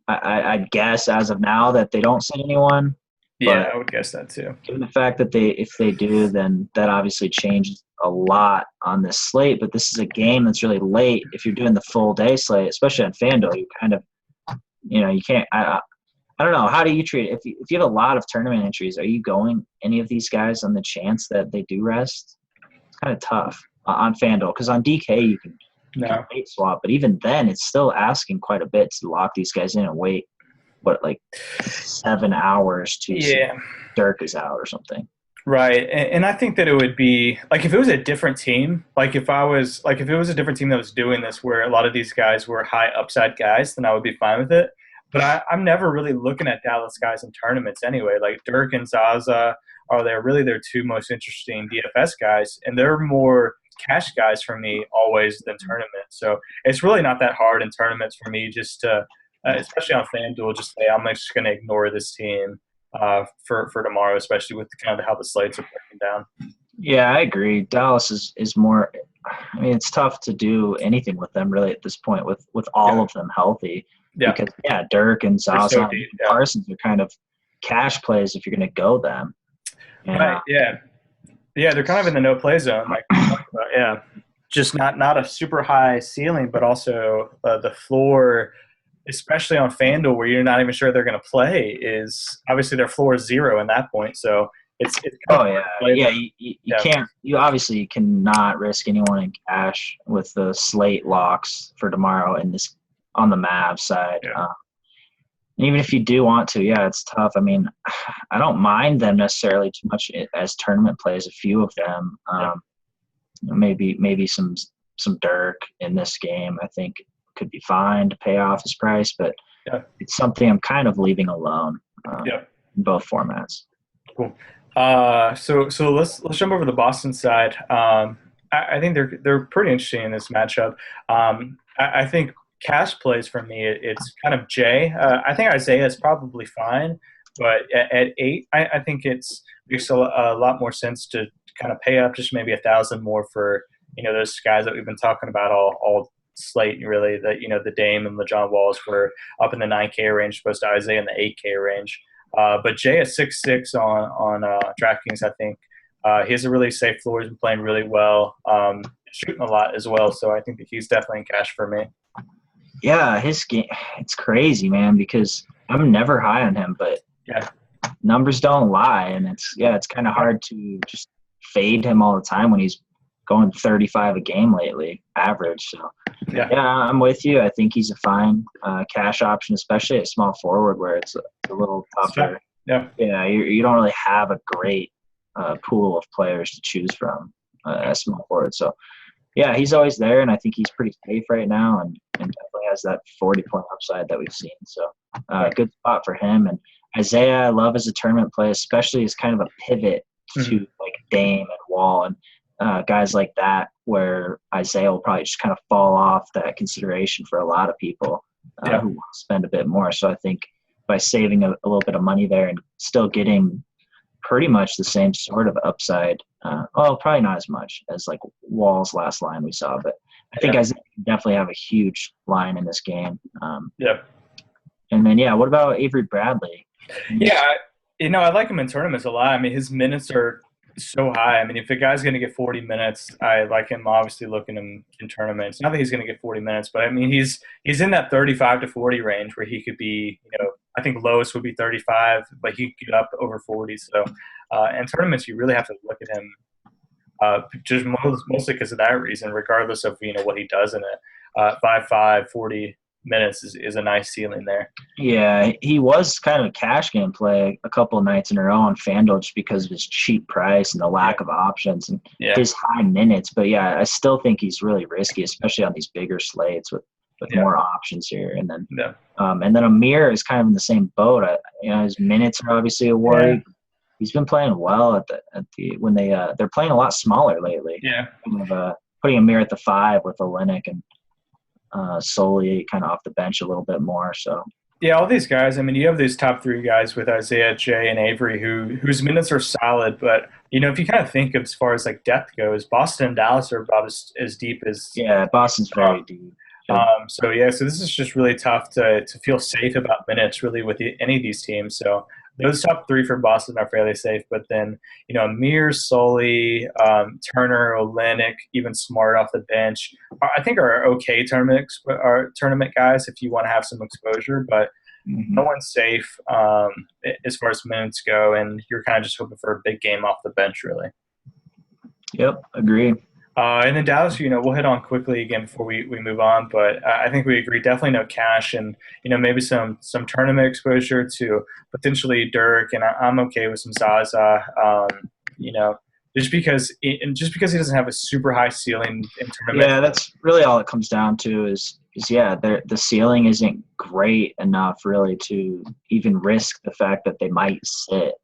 I'd guess as of now that they don't sit anyone. Yeah, I would guess that too. Given the fact that if they do, then that obviously changes a lot on this slate. But this is a game that's really late. If you're doing the full day slate, especially on FanDuel, you kind of, you can't. I don't know. How do you treat it? If you have a lot of tournament entries, are you going any of these guys on the chance that they do rest? It's kind of tough on FanDuel because on DK you can wait swap, but even then it's still asking quite a bit to lock these guys in and wait. What, like 7 hours to see Dirk is out or something. Right. And I think that it would be like if it was a different team, if it was a different team that was doing this where a lot of these guys were high upside guys, then I would be fine with it. But I'm never really looking at Dallas guys in tournaments anyway. Like Dirk and Zaza are their 2 most interesting DFS guys, and they're more cash guys for me always than tournaments. So it's really not that hard in tournaments for me just to especially on FanDuel, just say I'm just going to ignore this team for tomorrow, especially with kind of how the slates are breaking down. Yeah, I agree. Dallas is more. I mean, it's tough to do anything with them really at this point with all of them healthy. Yeah. Because Dirk and Zaza and Parsons are kind of cash plays if you're going to go them. Right. Yeah. Yeah, they're kind of in the no play zone. Just not a super high ceiling, but also the floor. Especially on FanDuel where you're not even sure they're going to play is obviously their floor is 0 in that point. So it's you can't, you obviously cannot risk anyone in cash with the slate locks for tomorrow on the Mavs side. Yeah. Even if you do want to, it's tough. I mean, I don't mind them necessarily too much as tournament plays, a few of them. Maybe some Dirk in this game, I think could be fine to pay off his price, but it's something I'm kind of leaving alone in both formats. Cool. So let's jump over to the Boston side. I think they're pretty interesting in this matchup. I think cash plays for me, it's kind of Jay. I think Isaiah is probably fine, but at 8, I think it makes a lot more sense to kind of pay up just maybe 1,000 more for those guys that we've been talking about all slate, really, that the Dame and LeJon Walls were up in the 9K range, opposed to Isaiah in the 8K range. But Jay at 6'6" on DraftKings, I think he has a really safe floor. He's been playing really well, shooting a lot as well. So I think that he's definitely in cash for me. Yeah, his game, it's crazy, man, because I'm never high on him, but numbers don't lie, and it's kind of hard to just fade him all the time when he's going 35 a game lately, average. So, I'm with you. I think he's a fine cash option, especially at small forward where it's a little tougher. You don't really have a great pool of players to choose from at small forward. So, he's always there, and I think he's pretty safe right now and definitely has that 40-point upside that we've seen. So, good spot for him. And Isaiah, I love as a tournament play, especially as kind of a pivot to like Dame and Wall and guys like that, where Isaiah will probably just kind of fall off that consideration for a lot of people who want to spend a bit more. So I think by saving a little bit of money there and still getting pretty much the same sort of upside, probably not as much as like Wall's last line we saw, but I think Isaiah can definitely have a huge line in this game. Yeah. And then, what about Avery Bradley? Yeah, I like him in tournaments a lot. I mean, his minutes are so high. I mean, if a guy's going to get 40 minutes, I like him. Obviously, looking him in tournaments. Not that he's going to get 40 minutes, but I mean, he's in that 35 to 40 range where he could be. I think lowest would be 35, but he could get up over 40. So, in tournaments, you really have to look at him. Just mostly because of that reason, regardless of what he does in it. 5'5", 40 minutes is a nice ceiling there. Yeah, he was kind of a cash game play a couple of nights in a row on FanDuel just because of his cheap price and the lack of options and his high minutes. But I still think he's really risky, especially on these bigger slates with more options here. And then Amir is kind of in the same boat. His minutes are obviously a worry. Yeah. He's been playing well when they're playing a lot smaller lately. Yeah, kind of, putting Amir at the 5 with Olynyk and Solely kind of off the bench a little bit more. So all these guys. I mean, you have these top 3 guys with Isaiah, Jay, and Avery, whose minutes are solid. But if you kind of think of as far as like depth goes, Boston and Dallas are about as deep as. Yeah, Boston's very deep. So this is just really tough to feel safe about minutes really with any of these teams. So those top 3 for Boston are fairly safe, but then Amir, Solly, Turner, Olynyk, even Smart off the bench, I think are okay tournament guys if you want to have some exposure, but no one's safe as far as minutes go, and you're kind of just hoping for a big game off the bench, really. Yep, agree. And then Dallas, we'll hit on quickly again before we move on, but I think we agree definitely no cash and, maybe some tournament exposure to potentially Dirk, and I'm okay with some Zaza, just because he doesn't have a super high ceiling in tournament. Yeah, that's really all it comes down to is the ceiling isn't great enough really to even risk the fact that they might sit.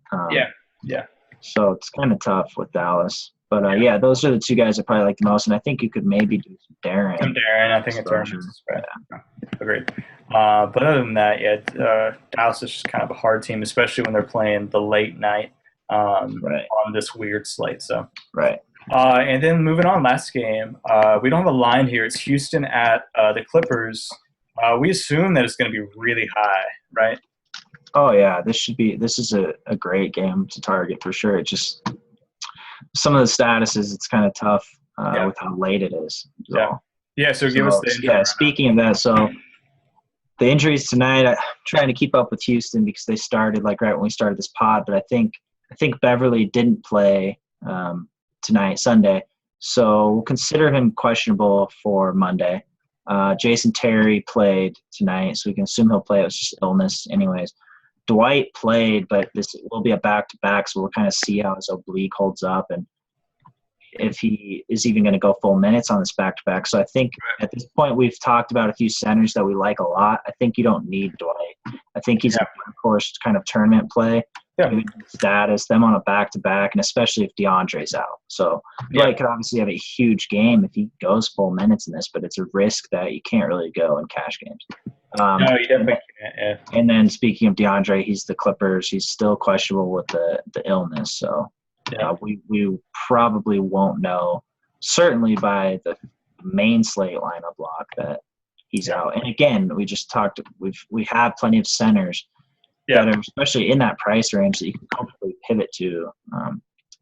So it's kind of tough with Dallas. But, those are the 2 guys I probably like the most, and I think you could maybe do some Darren. I think in tournaments is right. Agreed. But other than that, Dallas is just kind of a hard team, especially when they're playing the late night on this weird slate. So and then moving on, last game, we don't have a line here. It's Houston at the Clippers. We assume that it's going to be really high, right? Oh, yeah. This is a great game to target for sure. It just – some of the statuses, it's kind of tough with how late it is. So, so give us the injury. Speaking of that, so the injuries tonight, I'm trying to keep up with Houston because they started right when we started this pod, but I think Beverly didn't play tonight, Sunday, so we'll consider him questionable for Monday. Jason Terry played tonight, so we can assume he'll play. It was just illness anyways. Dwight played, but this will be a back-to-back, so we'll kind of see how his oblique holds up and if he is even going to go full minutes on this back-to-back. So I think at this point we've talked about a few centers that we like a lot. I think you don't need Dwight. I think he's a course kind of tournament play. Status, them on a back-to-back, and especially if DeAndre's out. So Dwight could obviously have a huge game if he goes full minutes in this, but it's a risk that you can't really go in cash games. No, you definitely can't. And then speaking of DeAndre, he's the Clippers. He's still questionable with the illness. So we probably won't know, certainly by the main slate lineup block, that he's out. And again, we just talked. We have plenty of centers that are especially in that price range that you can comfortably pivot to.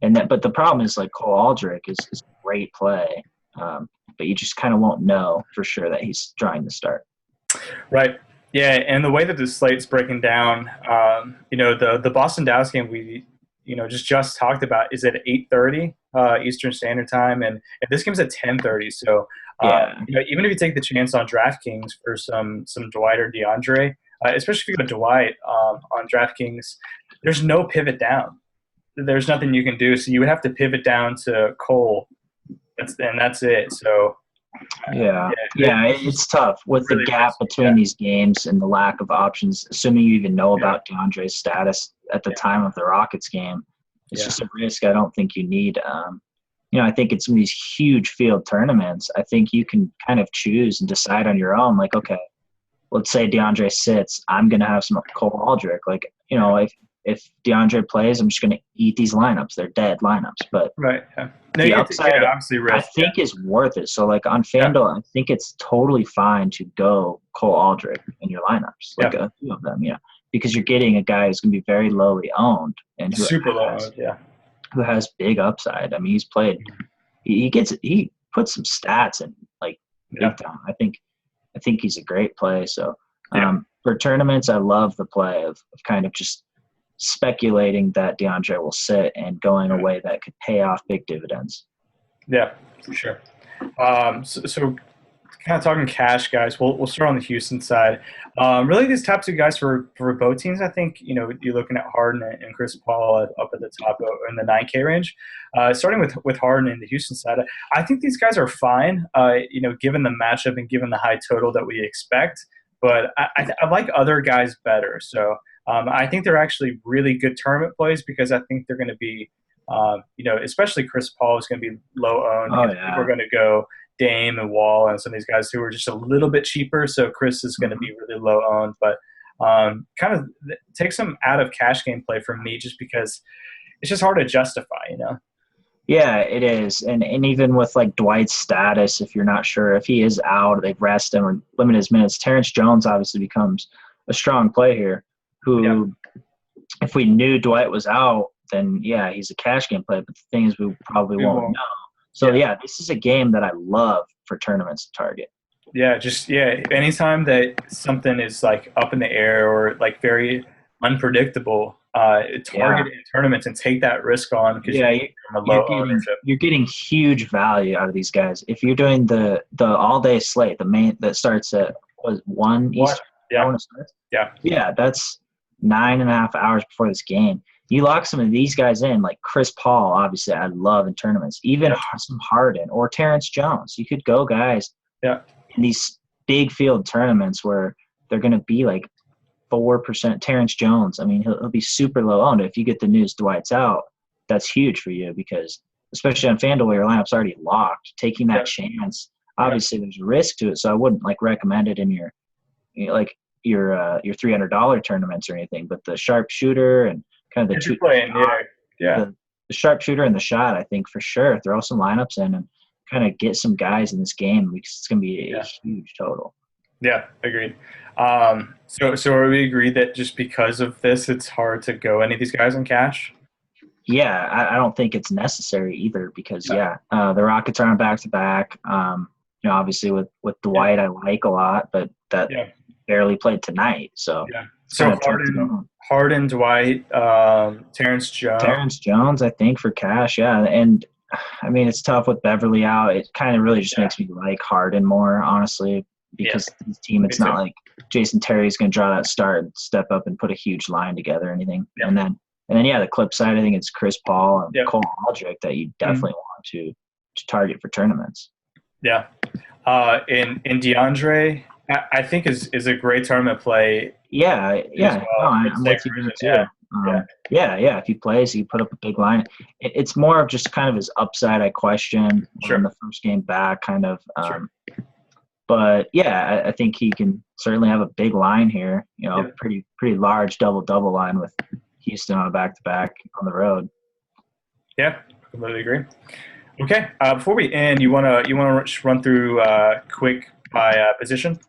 But the problem is Cole Aldrich is a great play, but you just kind of won't know for sure that he's trying to start. Right. Yeah, and the way that the slate's breaking down, the Boston Dallas game we just talked about is at 8:30 Eastern Standard Time, and this game's at 10:30. So even if you take the chance on DraftKings for some Dwight or DeAndre, especially if you go Dwight on DraftKings, there's no pivot down. There's nothing you can do, so you would have to pivot down to Cole, and that's it. So. It's tough with the gap between these games and the lack of options, assuming you even know about DeAndre's status at the time of the Rockets game. It's just a risk I don't think you need. I think it's some of these huge field tournaments. I think you can kind of choose and decide on your own, okay, let's say DeAndre sits, I'm going to have some Cole Aldrich. If if DeAndre plays, I'm just going to eat these lineups. They're dead lineups. But Right. Yeah. No, the you upside, obviously I risk. think, is worth it. So, like on FanDuel, I think it's totally fine to go Cole Aldrich in your lineups, like a few of them, because you're getting a guy who's going to be very lowly owned and Super low. Yeah. who has big upside. I mean, he's played. He puts some stats in like big time. I think he's a great play. So for tournaments, I love the play of kind of just speculating that DeAndre will sit and going away that could pay off big dividends. Yeah, for sure. So kind of talking cash, guys. We'll start on the Houston side. Really, these top two guys for both teams. I think you're looking at Harden and Chris Paul up at the top in the 9K range. Starting with Harden and the Houston side, I think these guys are fine. Given the matchup and given the high total that we expect. But I like other guys better. So I think they're actually really good tournament plays because I think they're going to be, especially Chris Paul is going to be low owned. Oh, yeah. People are going to go Dame and Wall and some of these guys who are just a little bit cheaper. So Chris is going to be really low owned, but kind of take some out of cash game play from me just because it's just hard to justify, Yeah, it is. And even with like Dwight's status, if you're not sure if he is out, they've rested him or limit his minutes. Terrence Jones obviously becomes a strong play here who, if we knew Dwight was out, then yeah, he's a cash game play. But the thing is, we probably won't know. So yeah, this is a game that I love for tournaments to target. Yeah, anytime that something is like up in the air or like very unpredictable, target in tournaments and take that risk on because you're getting huge value out of these guys. If you're doing the all day slate, the main that starts at 1 Eastern. Yeah, that's 9.5 hours before this game. You lock some of these guys in, like Chris Paul, obviously I love in tournaments, even some Harden or Terrence Jones. You could go guys in these big field tournaments where they're going to be like 4%. Terrence Jones, I mean, he'll be super low owned. If you get the news Dwight's out, that's huge for you because especially on FanDuel where your lineup's already locked, taking that chance, obviously there's a risk to it. So I wouldn't like recommend it in your $300 tournaments or anything, but the sharpshooter and kind of the sharpshooter and the shot, I think for sure throw some lineups in and kind of get some guys in this game because it's going to be a huge total. Yeah, agreed. So are we agreed that just because of this, it's hard to go any of these guys in cash? Yeah, I don't think it's necessary either because the Rockets are on back-to-back. Obviously with Dwight, I like a lot, but that barely played tonight. So Harden, Dwight, Terrence Jones, I think for cash, and I mean it's tough with Beverly out. It kind of really just makes me like Harden more, honestly, because his team. It's not like Jason Terry's going to draw that start and step up and put a huge line together or anything. Yeah. And then the clip side, I think it's Chris Paul and Cole Aldrich that you definitely want to target for tournaments. Yeah, and DeAndre, I think is a great tournament play. Yeah. No, I'm with you too. If he plays, he put up a big line. It's more of just kind of his upside. I question in the first game back, kind of. But I think he can certainly have a big line here. Pretty large double line with Houston on a back-to-back on the road. Yeah, completely agree. Okay, before we end, you wanna run through quick by position?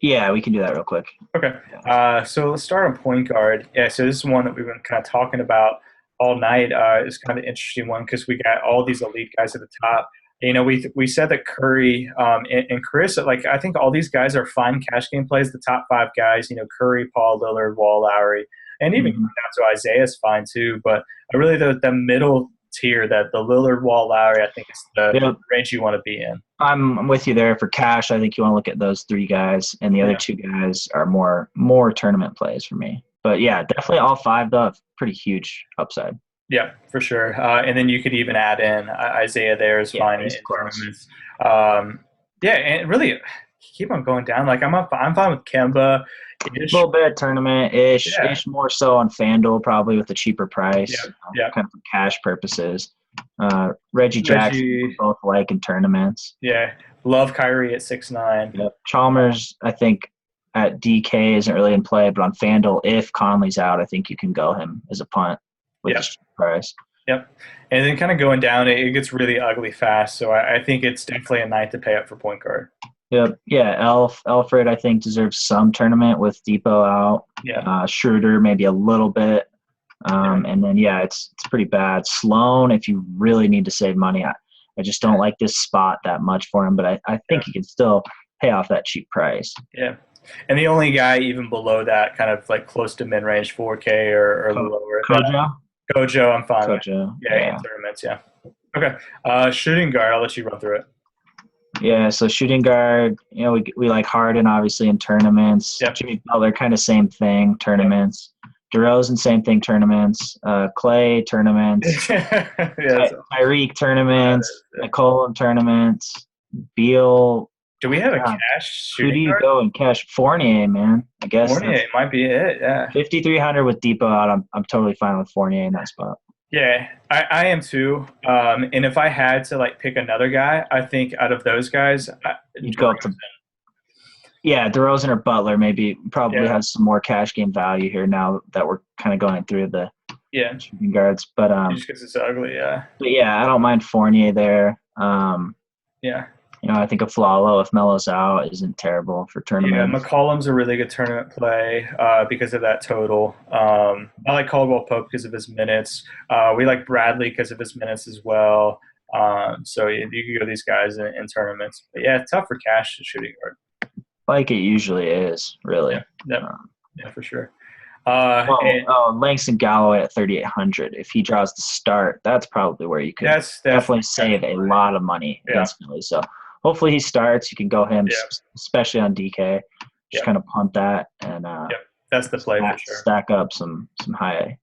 Yeah, we can do that real quick. Okay. So let's start on point guard. Yeah, so this is one that we've been kind of talking about all night. It's kind of an interesting one because we got all these elite guys at the top. We said that Curry and Chris, like I think all these guys are fine cash game plays. The top 5 guys, Curry, Paul, Lillard, Wall, Lowry, and even down to Isaiah is fine too. But really the middle tier, that the Lillard, Wall, Lowry, I think is the range you want to be in. I'm with you there for cash. I think you want to look at those 3 guys, and the other 2 guys are more tournament plays for me. But yeah, definitely all 5 though have pretty huge upside. Yeah, for sure. And then you could even add in Isaiah there is fine in tournaments. And really keep on going down. Like I'm fine with Kemba. A little bit of tournament-ish, more so on FanDuel probably with a cheaper price, kind of for cash purposes. Reggie Jackson, both like in tournaments. Yeah, love Kyrie at 6'9". Yep. Chalmers, I think at DK isn't really in play, but on FanDuel, if Conley's out, I think you can go him as a punt with the price. Yep. And then kind of going down, it gets really ugly fast. So I think it's definitely a night to pay up for point guard. Yep. Yeah. Alfred, I think, deserves some tournament with Depot out. Yeah. Schroeder, maybe a little bit. And then, it's pretty bad. Sloan, if you really need to save money, I just don't like this spot that much for him, but I think he can still pay off that cheap price. Yeah. And the only guy even below that, kind of like close to mid-range 4K or lower. Gojo, I'm fine with. Yeah, in tournaments, yeah. Okay. Shooting guard, I'll let you run through it. Yeah, so shooting guard, we like Harden, obviously, in tournaments. Yep. Jimmy Butler, kind of same thing, tournaments. DeRozan, same thing, tournaments. Clay, tournaments. Tyreek, tournaments. Nicole, tournaments. Beal. Do we have a cash shooting Who do you guard? go in cash? Fournier, man. I guess Fournier might be it, yeah. 5,300 with Depot out. I'm totally fine with Fournier in that spot. Yeah, I am too. And if I had to pick another guy, I think out of those guys, you'd go up to DeRozan or Butler. Probably has some more cash game value here now that we're kind of going through the shooting guards. But just because it's ugly, yeah. But I don't mind Fournier there. Yeah. I think a Flalo, if Melo's out, isn't terrible for tournaments. Yeah, McCollum's a really good tournament play because of that total. I like Caldwell Pope because of his minutes. We like Bradley because of his minutes as well. So you can go these guys in tournaments. But it's tough for cash shooting guard. Like it usually is, really. Yeah, for sure. Langston Galloway at 3,800. If he draws the start, that's probably where you could definitely save a lot of money against Philly. So hopefully he starts. You can go him, especially on DK. Just kind of punt that and that's the play for sure. Stack up some high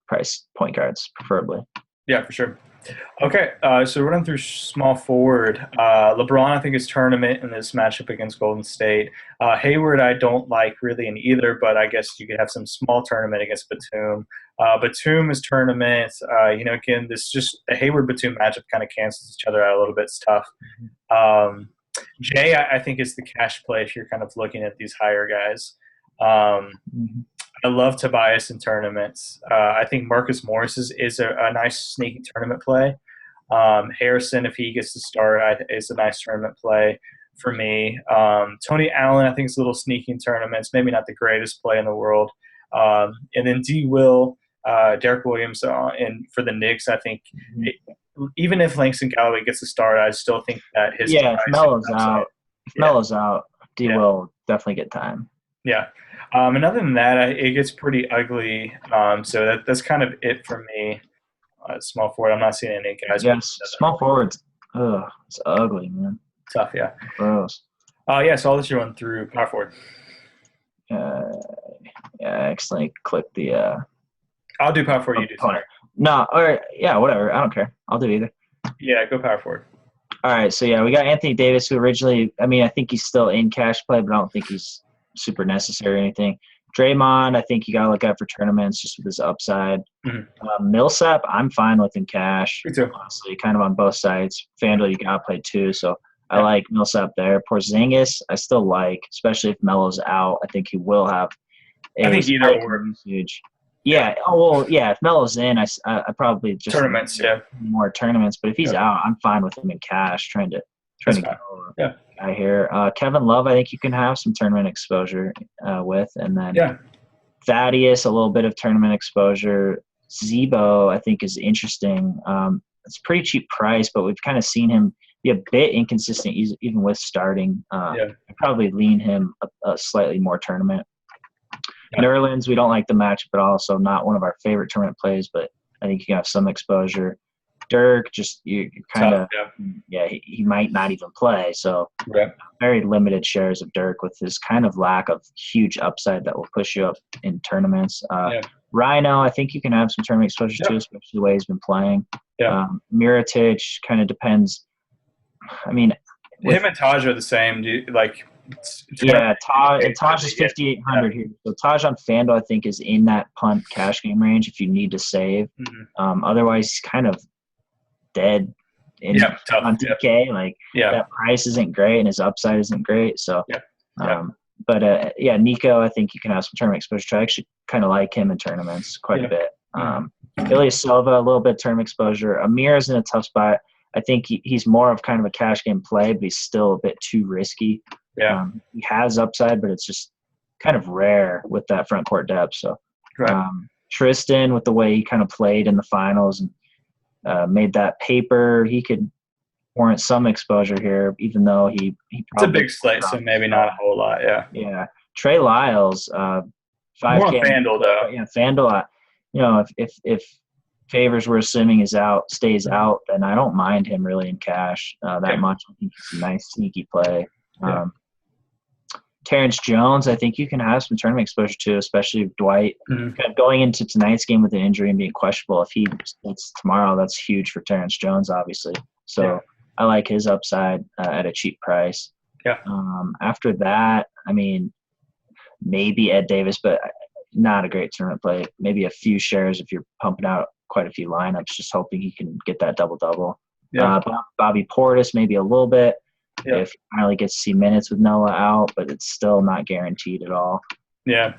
price point guards, preferably. Yeah, for sure. Okay, so running through small forward. LeBron, I think, is tournament in this matchup against Golden State. Hayward, I don't like really in either, but I guess you could have some small tournament against Batum. Batum is tournament. Again, this just the Hayward-Batum matchup kind of cancels each other out a little bit. It's tough. Jay, I think, is the cash play if you're kind of looking at these higher guys. I love Tobias in tournaments. I think Marcus Morris is a nice sneaky tournament play. Harrison, if he gets to start, is a nice tournament play for me. Tony Allen, I think, is a little sneaky in tournaments. Maybe not the greatest play in the world. And then Derek Williams, and for the Knicks, I think even if Langston Galloway gets to start, I still think that his if Melo's out, D will definitely get time. Yeah. And other than that, it gets pretty ugly. So that's kind of it for me. Small forward, I'm not seeing any guys. Yes, small forwards. It's ugly, man. Tough, yeah. Gross. So I'll let you run through power forward. I accidentally clicked the. I'll do power forward. You do center. No, whatever. I don't care. I'll do either. Yeah, go power forward. All right, so we got Anthony Davis, who originally, I think he's still in cash play, but I don't think he's super necessary or anything. Draymond, I think you got to look out for tournaments just with his upside. Millsap, I'm fine with in cash. Me too. Honestly, kind of on both sides. FanDuel, you got to play too, so I like Millsap there. Porzingis, I still like, especially if Melo's out. I think he will have I think either or. Usage. Yeah. Oh, well, yeah. If Melo's in, I probably just tournaments, more tournaments. But if he's out, I'm fine with him in cash. Trying to go guy here. Kevin Love, I think you can have some tournament exposure with, and then Thaddeus, a little bit of tournament exposure. Zebo, I think, is interesting. It's a pretty cheap price, but we've kind of seen him be a bit inconsistent even with starting. I'd probably lean him a slightly more tournament. Nerlens, we don't like the match, but also not one of our favorite tournament plays, but I think you can have some exposure. Dirk, just you kind of, he might not even play. So very limited shares of Dirk with his kind of lack of huge upside that will push you up in tournaments. Rhino, I think you can have some tournament exposure too, especially the way he's been playing. Mirotic kind of depends. I mean, him and Taj are the same. Do you, Taj is 5,800 here. So Taj on FanDuel, I think, is in that punt cash game range if you need to save. Otherwise, he's kind of dead on DK. That price isn't great and his upside isn't great. So yeah, Nico, I think you can have some tournament exposure. I actually kind of like him in tournaments quite a bit. Ilyasova, a little bit of tournament exposure. Amir is in a tough spot. I think he's more of kind of a cash game play, but he's still a bit too risky. Yeah. He has upside, but it's just kind of rare with that front court depth. So Tristan, with the way he kind of played in the finals and made that paper, he could warrant some exposure here, even though he it's a big slate, so maybe not a whole lot. Yeah. Trey Lyles, 5K. More on FanDuel though. Yeah, FanDuel. If Favors we're assuming stays out, then I don't mind him really in cash that much. I think he's a nice sneaky play. Terrence Jones, I think you can have some tournament exposure to, especially if Dwight kind of going into tonight's game with an injury and being questionable. If he starts tomorrow, that's huge for Terrence Jones, obviously. So I like his upside at a cheap price. Yeah. After that, I mean, maybe Ed Davis, but not a great tournament play. Maybe a few shares if you're pumping out quite a few lineups, just hoping he can get that double-double. Yeah. Bobby Portis, maybe a little bit if he finally gets to see minutes with Noah out, but it's still not guaranteed at all. Yeah.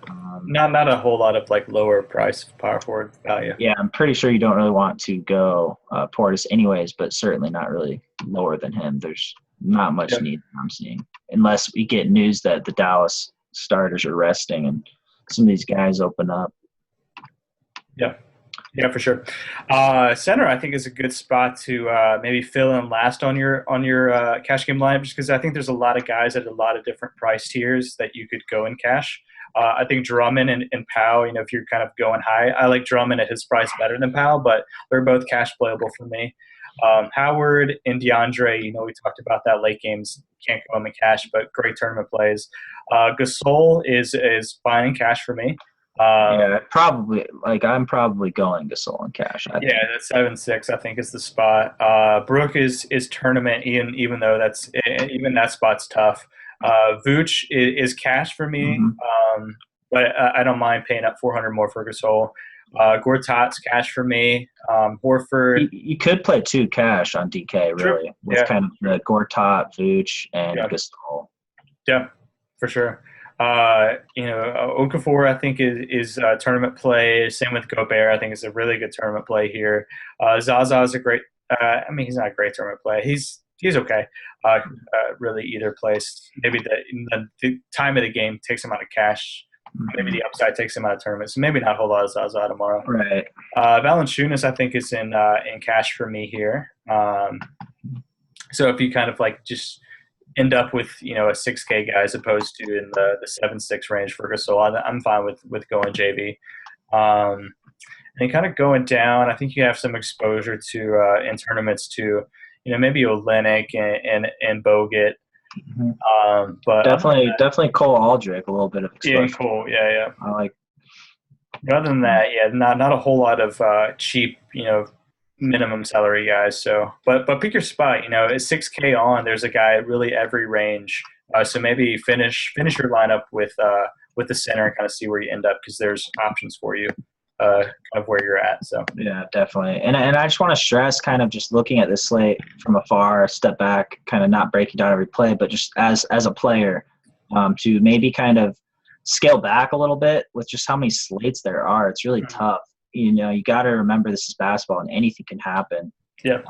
Not a whole lot of like lower price power forward value. Yeah, I'm pretty sure you don't really want to go Portis anyways, but certainly not really lower than him. There's not much need I'm seeing, unless we get news that the Dallas starters are resting and some of these guys open up. Yeah, for sure. Center, I think, is a good spot to maybe fill in last on your cash game lineup, just because I think there's a lot of guys at a lot of different price tiers that you could go in cash. I think Drummond and Powell, if you're kind of going high, I like Drummond at his price better than Powell, but they're both cash playable for me. Howard and DeAndre, we talked about that late games, can't go in cash, but great tournament plays. Gasol is fine in cash for me. I'm probably going Gasol in cash. That 7-6 I think is the spot. Brook is tournament, even though that spot's tough. Vooch is cash for me, but I don't mind paying up $400 more for Gasol. Gortat's cash for me. Horford. You could play 2 cash on DK, really, with kind of the Gortat, Vooch, and Gasol. Yeah, for sure. Okafor, I think, is a tournament play. Same with Gobert. I think is a really good tournament play here. Zaza is a great he's not a great tournament play. He's okay. Really either place. Maybe the time of the game takes him out of cash. Maybe the upside takes him out of tournaments. So maybe not a whole lot of Zaza tomorrow. Right. Valanciunas, I think, is in cash for me here. So if you kind of like just end up with a 6K guy as opposed to in the 7-6 range for Gasol, I'm fine with going JV. And kind of going down, I think you have some exposure to in tournaments to maybe Olynyk and Bogut. But definitely Cole Aldrich, a little bit of exposure. Yeah, Cole. Yeah. I like. Other than that, not a whole lot of cheap minimum salary guys. So, but pick your spot. At 6K on, there's a guy at really every range. So maybe finish your lineup with the center and kind of see where you end up, because there's options for you, kind of where you're at. So yeah, definitely. And I just want to stress, kind of just looking at this slate from afar, step back, kind of not breaking down every play, but just as a player, to maybe kind of scale back a little bit with just how many slates there are. It's really tough. You got to remember this is basketball and anything can happen. Yeah.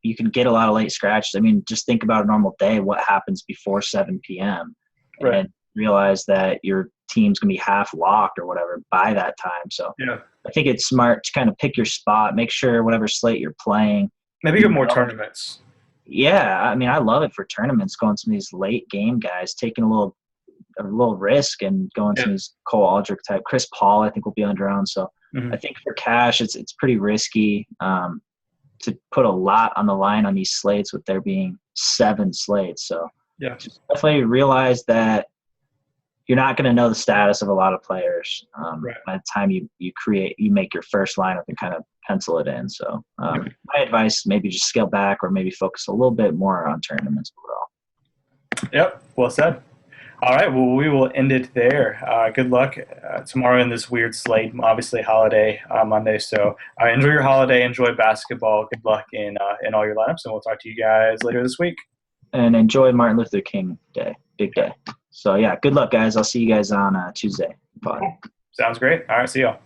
You can get a lot of late scratches. I mean, just think about a normal day, what happens before 7 p.m. and realize that your team's going to be half locked or whatever by that time. So I think it's smart to kind of pick your spot, make sure whatever slate you're playing. Maybe get more tournaments. Yeah. I mean, I love it for tournaments, going some of these late game guys, taking a little risk and going some of these Cole Aldrich type. Chris Paul, I think, will be underowned. So I think for cash, it's pretty risky to put a lot on the line on these slates with there being 7 slates. So just definitely realize that you're not going to know the status of a lot of players by the time you make your first lineup and kind of pencil it in. So my advice, maybe just scale back or maybe focus a little bit more on tournaments overall. Yep. Well said. All right. Well, we will end it there. Good luck tomorrow in this weird slate. Obviously, holiday Monday. So enjoy your holiday. Enjoy basketball. Good luck in all your lineups, and we'll talk to you guys later this week. And enjoy Martin Luther King Day. Big day. So, yeah, good luck, guys. I'll see you guys on Tuesday. Bye. Sounds great. All right, see y'all.